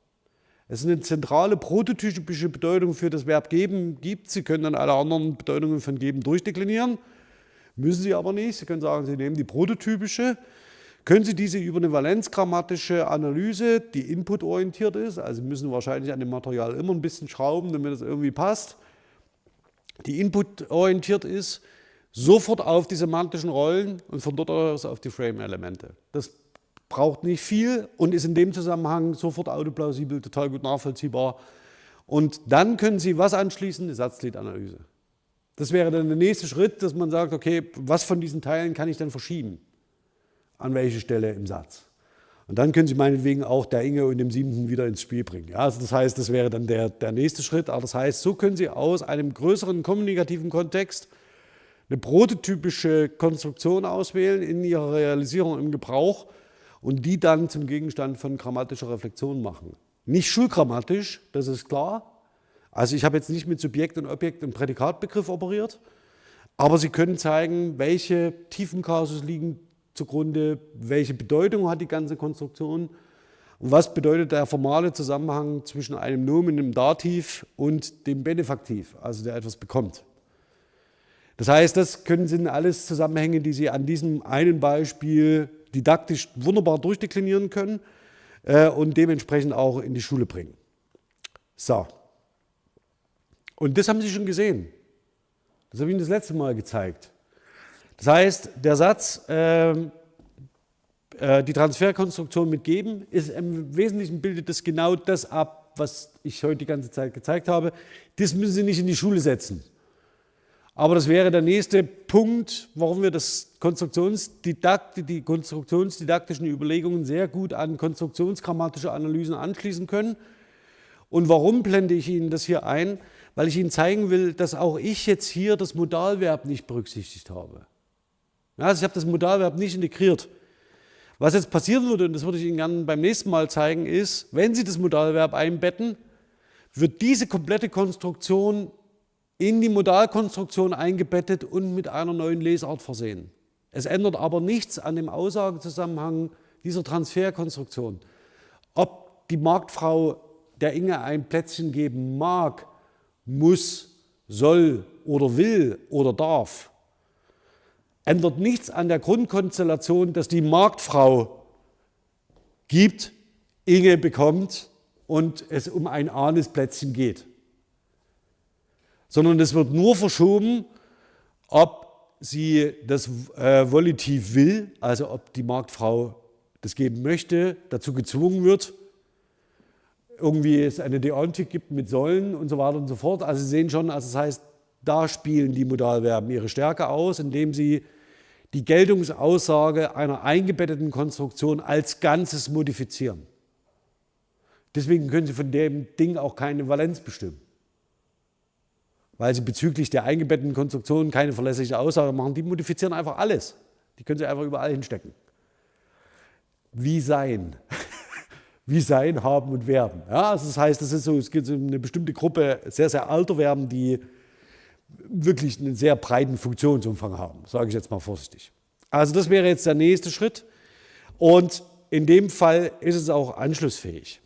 Es eine zentrale prototypische Bedeutung für das Verb geben gibt. Sie können dann alle anderen Bedeutungen von geben durchdeklinieren, müssen Sie aber nicht. Sie können sagen, Sie nehmen die prototypische. Können Sie diese über eine valenzgrammatische Analyse, die inputorientiert ist, also Sie müssen wahrscheinlich an dem Material immer ein bisschen schrauben, damit es irgendwie passt, die inputorientiert ist, sofort auf die semantischen Rollen und von dort aus auf die Frame-Elemente. Das braucht nicht viel und ist in dem Zusammenhang sofort autoplausibel, total gut nachvollziehbar. Und dann können Sie was anschließen? Eine Satzgliedanalyse. Das wäre dann der nächste Schritt, dass man sagt, okay, was von diesen Teilen kann ich dann verschieben? An welche Stelle im Satz? Und dann können Sie meinetwegen auch der Inge und dem Siebten wieder ins Spiel bringen. Ja, also das heißt, das wäre dann der nächste Schritt. Aber das heißt, so können Sie aus einem größeren kommunikativen Kontext eine prototypische Konstruktion auswählen in ihrer Realisierung im Gebrauch und die dann zum Gegenstand von grammatischer Reflexion machen. Nicht schulgrammatisch, das ist klar. Also ich habe jetzt nicht mit Subjekt und Objekt und Prädikatbegriff operiert, aber Sie können zeigen, welche Tiefenkasus liegen zugrunde, welche Bedeutung hat die ganze Konstruktion und was bedeutet der formale Zusammenhang zwischen einem Nomen im Dativ und dem Benefaktiv, also der etwas bekommt. Das heißt, das sind alles Zusammenhänge, die Sie an diesem einen Beispiel didaktisch wunderbar durchdeklinieren können und dementsprechend auch in die Schule bringen. So. Und das haben Sie schon gesehen. Das habe ich Ihnen das letzte Mal gezeigt. Das heißt, der Satz, die Transferkonstruktion mit geben, ist im Wesentlichen bildet das genau das ab, was ich heute die ganze Zeit gezeigt habe. Das müssen Sie nicht in die Schule setzen. Aber das wäre der nächste Punkt, warum wir die konstruktionsdidaktischen Überlegungen sehr gut an konstruktionsgrammatische Analysen anschließen können. Und warum blende ich Ihnen das hier ein? Weil ich Ihnen zeigen will, dass auch ich jetzt hier das Modalverb nicht berücksichtigt habe. Ja, also ich habe das Modalverb nicht integriert. Was jetzt passieren würde, und das würde ich Ihnen gerne beim nächsten Mal zeigen, ist, wenn Sie das Modalverb einbetten, wird diese komplette Konstruktion in die Modalkonstruktion eingebettet und mit einer neuen Lesart versehen. Es ändert aber nichts an dem Aussagezusammenhang dieser Transferkonstruktion. Ob die Marktfrau der Inge ein Plätzchen geben mag, muss, soll oder will oder darf, ändert nichts an der Grundkonstellation, dass die Marktfrau gibt, Inge bekommt und es um ein Anisplätzchen geht. Sondern es wird nur verschoben, ob sie das Volitiv will, also ob die Marktfrau das geben möchte, dazu gezwungen wird, irgendwie es eine Deontik gibt mit sollen und so weiter und so fort. Also Sie sehen schon, also das heißt, da spielen die Modalverben ihre Stärke aus, indem sie die Geltungsaussage einer eingebetteten Konstruktion als Ganzes modifizieren. Deswegen können Sie von dem Ding auch keine Valenz bestimmen. Weil Sie bezüglich der eingebetteten Konstruktion keine verlässliche Aussage machen. Die modifizieren einfach alles. Die können Sie einfach überall hinstecken. Wie sein. Wie sein, haben und werden. Ja, also das heißt, es gibt eine bestimmte Gruppe sehr, sehr alter Verben, die wirklich einen sehr breiten Funktionsumfang haben, sage ich jetzt mal vorsichtig. Also das wäre jetzt der nächste Schritt und in dem Fall ist es auch anschlussfähig.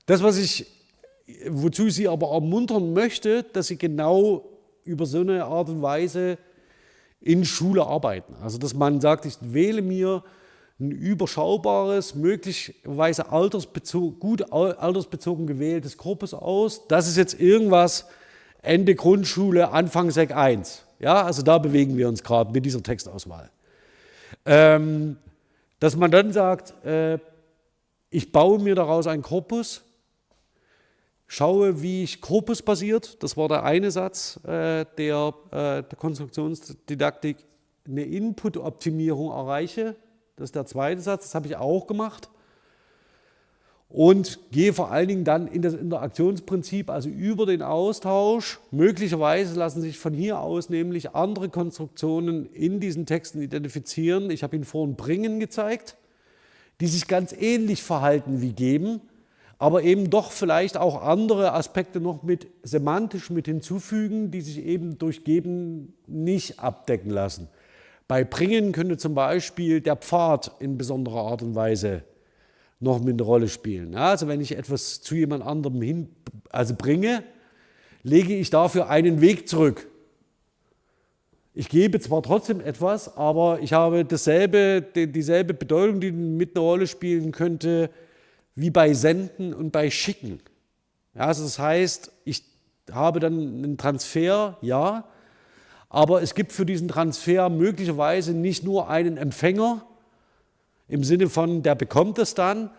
Das, wozu ich Sie aber ermuntern möchte, dass Sie genau über so eine Art und Weise in Schule arbeiten. Also dass man sagt, ich wähle mir ein überschaubares, möglicherweise gut altersbezogen gewähltes Korpus aus. Das ist jetzt irgendwas Ende Grundschule, Anfang Sek 1. Ja, also da bewegen wir uns gerade mit dieser Textauswahl. Dass man dann sagt, ich baue mir daraus einen Korpus, schaue, wie ich korpusbasiert, das war der eine Satz der Konstruktionsdidaktik, eine Input-Optimierung erreiche. Das ist der zweite Satz, das habe ich auch gemacht. Und gehe vor allen Dingen dann in das Interaktionsprinzip, also über den Austausch. Möglicherweise lassen sich von hier aus nämlich andere Konstruktionen in diesen Texten identifizieren. Ich habe Ihnen vorhin Bringen gezeigt, die sich ganz ähnlich verhalten wie Geben, aber eben doch vielleicht auch andere Aspekte noch semantisch mit hinzufügen, die sich eben durch Geben nicht abdecken lassen. Bei Bringen könnte zum Beispiel der Pfad in besonderer Art und Weise noch mit eine Rolle spielen. Ja, also wenn ich etwas zu jemand anderem bringe, lege ich dafür einen Weg zurück. Ich gebe zwar trotzdem etwas, aber ich habe dieselbe Bedeutung, die mit eine Rolle spielen könnte, wie bei Senden und bei Schicken. Ja, also das heißt, ich habe dann einen Transfer, ja, aber es gibt für diesen Transfer möglicherweise nicht nur einen Empfänger, im Sinne von, der bekommt es dann,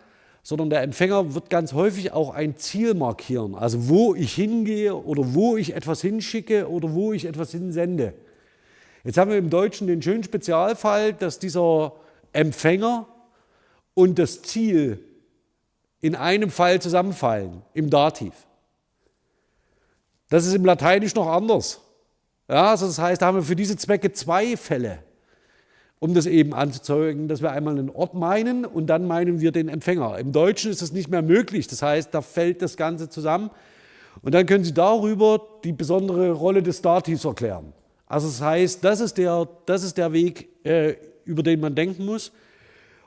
sondern der Empfänger wird ganz häufig auch ein Ziel markieren, also wo ich hingehe oder wo ich etwas hinschicke oder wo ich etwas hinsende. Jetzt haben wir im Deutschen den schönen Spezialfall, dass dieser Empfänger und das Ziel in einem Fall zusammenfallen, im Dativ. Das ist im Lateinischen noch anders. Ja, also das heißt, da haben wir für diese Zwecke zwei Fälle, um das eben anzuzeigen, dass wir einmal einen Ort meinen und dann meinen wir den Empfänger. Im Deutschen ist das nicht mehr möglich, das heißt, da fällt das Ganze zusammen und dann können Sie darüber die besondere Rolle des Dativs erklären. Also das heißt, das ist der Weg, über den man denken muss.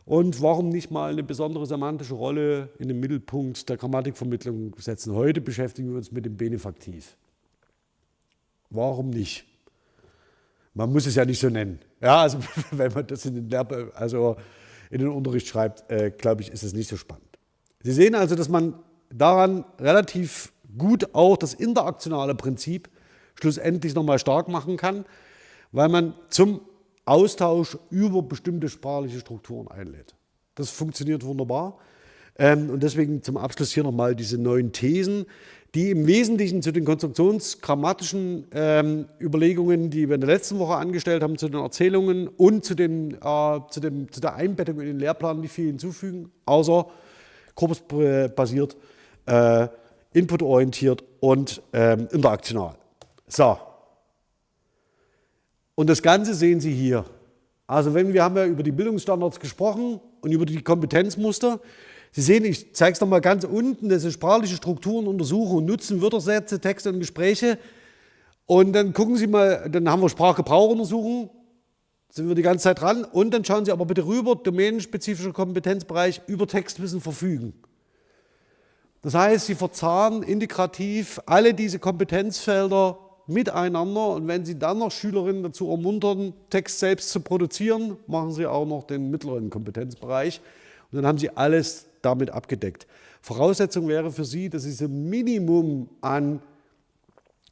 Und warum nicht mal eine besondere semantische Rolle in den Mittelpunkt der Grammatikvermittlung setzen? Heute beschäftigen wir uns mit dem Benefaktiv. Warum nicht? Man muss es ja nicht so nennen. Ja, also wenn man das in den Unterricht schreibt, glaube ich, ist es nicht so spannend. Sie sehen also, dass man daran relativ gut auch das interaktionale Prinzip schlussendlich nochmal stark machen kann, weil man zum Austausch über bestimmte sprachliche Strukturen einlädt. Das funktioniert wunderbar. Und deswegen zum Abschluss hier nochmal diese 9 Thesen, die im Wesentlichen zu den konstruktionsgrammatischen Überlegungen, die wir in der letzten Woche angestellt haben, zu den Erzählungen und zu der Einbettung in den Lehrplan nicht viel hinzufügen, außer korpusbasiert, inputorientiert und interaktional. So. Und das Ganze sehen Sie hier. Also wir haben ja über die Bildungsstandards gesprochen und über die Kompetenzmuster. Sie sehen, ich zeige es nochmal ganz unten, das sind sprachliche Strukturen untersuchen und nutzen, Wörtersätze, Texte und Gespräche. Und dann gucken Sie mal, dann haben wir Sprachgebrauchuntersuchungen, sind wir die ganze Zeit dran. Und dann schauen Sie aber bitte rüber, domänenspezifischer Kompetenzbereich, über Textwissen verfügen. Das heißt, Sie verzahnen integrativ alle diese Kompetenzfelder miteinander und wenn Sie dann noch Schülerinnen dazu ermuntern, Text selbst zu produzieren, machen Sie auch noch den mittleren Kompetenzbereich und dann haben Sie alles damit abgedeckt. Voraussetzung wäre für Sie, dass Sie so ein Minimum an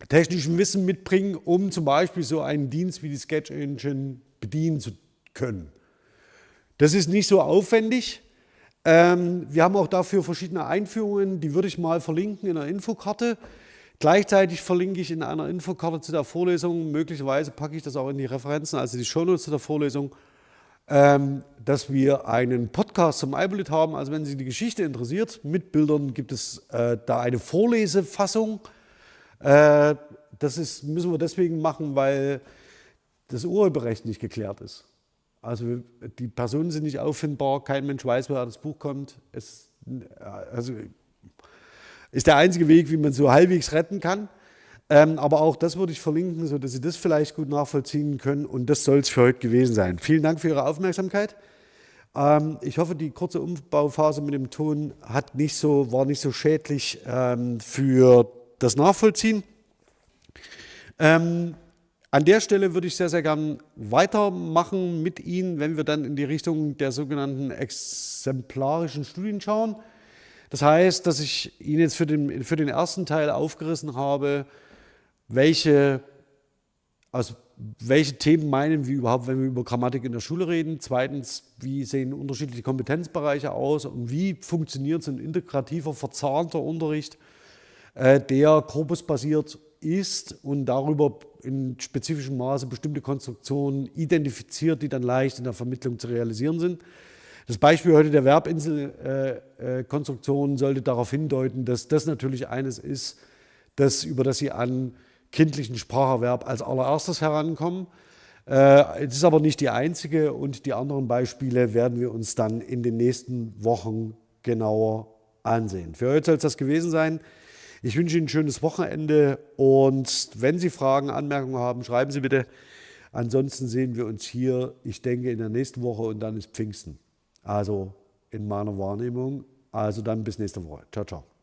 technischem Wissen mitbringen, um zum Beispiel so einen Dienst wie die Sketch Engine bedienen zu können. Das ist nicht so aufwendig. Wir haben auch dafür verschiedene Einführungen, die würde ich mal verlinken in einer Infokarte. Gleichzeitig verlinke ich in einer Infokarte zu der Vorlesung, möglicherweise packe ich das auch in die Referenzen, also die Shownotes zu der Vorlesung, dass wir einen Podcast zum iBullet haben. Also wenn Sie die Geschichte interessiert, mit Bildern gibt es da eine Vorlesefassung. Müssen wir deswegen machen, weil das Urheberrecht nicht geklärt ist. Also die Personen sind nicht auffindbar, kein Mensch weiß, woher das Buch kommt. Ist der einzige Weg, wie man so halbwegs retten kann. Aber auch das würde ich verlinken, sodass Sie das vielleicht gut nachvollziehen können. Und das soll es für heute gewesen sein. Vielen Dank für Ihre Aufmerksamkeit. Ich hoffe, die kurze Umbauphase mit dem Ton war nicht so schädlich für das Nachvollziehen. An der Stelle würde ich sehr, sehr gern weitermachen mit Ihnen, wenn wir dann in die Richtung der sogenannten exemplarischen Studien schauen. Das heißt, dass ich Ihnen jetzt für den ersten Teil aufgerissen habe, welche Themen meinen wir überhaupt, wenn wir über Grammatik in der Schule reden. Zweitens, wie sehen unterschiedliche Kompetenzbereiche aus und wie funktioniert so ein integrativer, verzahnter Unterricht, der korpusbasiert ist und darüber in spezifischem Maße bestimmte Konstruktionen identifiziert, die dann leicht in der Vermittlung zu realisieren sind. Das Beispiel heute der Verbinselkonstruktion sollte darauf hindeuten, dass das natürlich eines ist, über das Sie an kindlichen Spracherwerb als allererstes herankommen. Es ist aber nicht die einzige und die anderen Beispiele werden wir uns dann in den nächsten Wochen genauer ansehen. Für heute soll es das gewesen sein. Ich wünsche Ihnen ein schönes Wochenende und wenn Sie Fragen, Anmerkungen haben, schreiben Sie bitte. Ansonsten sehen wir uns hier, ich denke, in der nächsten Woche und dann ist Pfingsten. Also in meiner Wahrnehmung. Also dann bis nächste Woche. Ciao, ciao.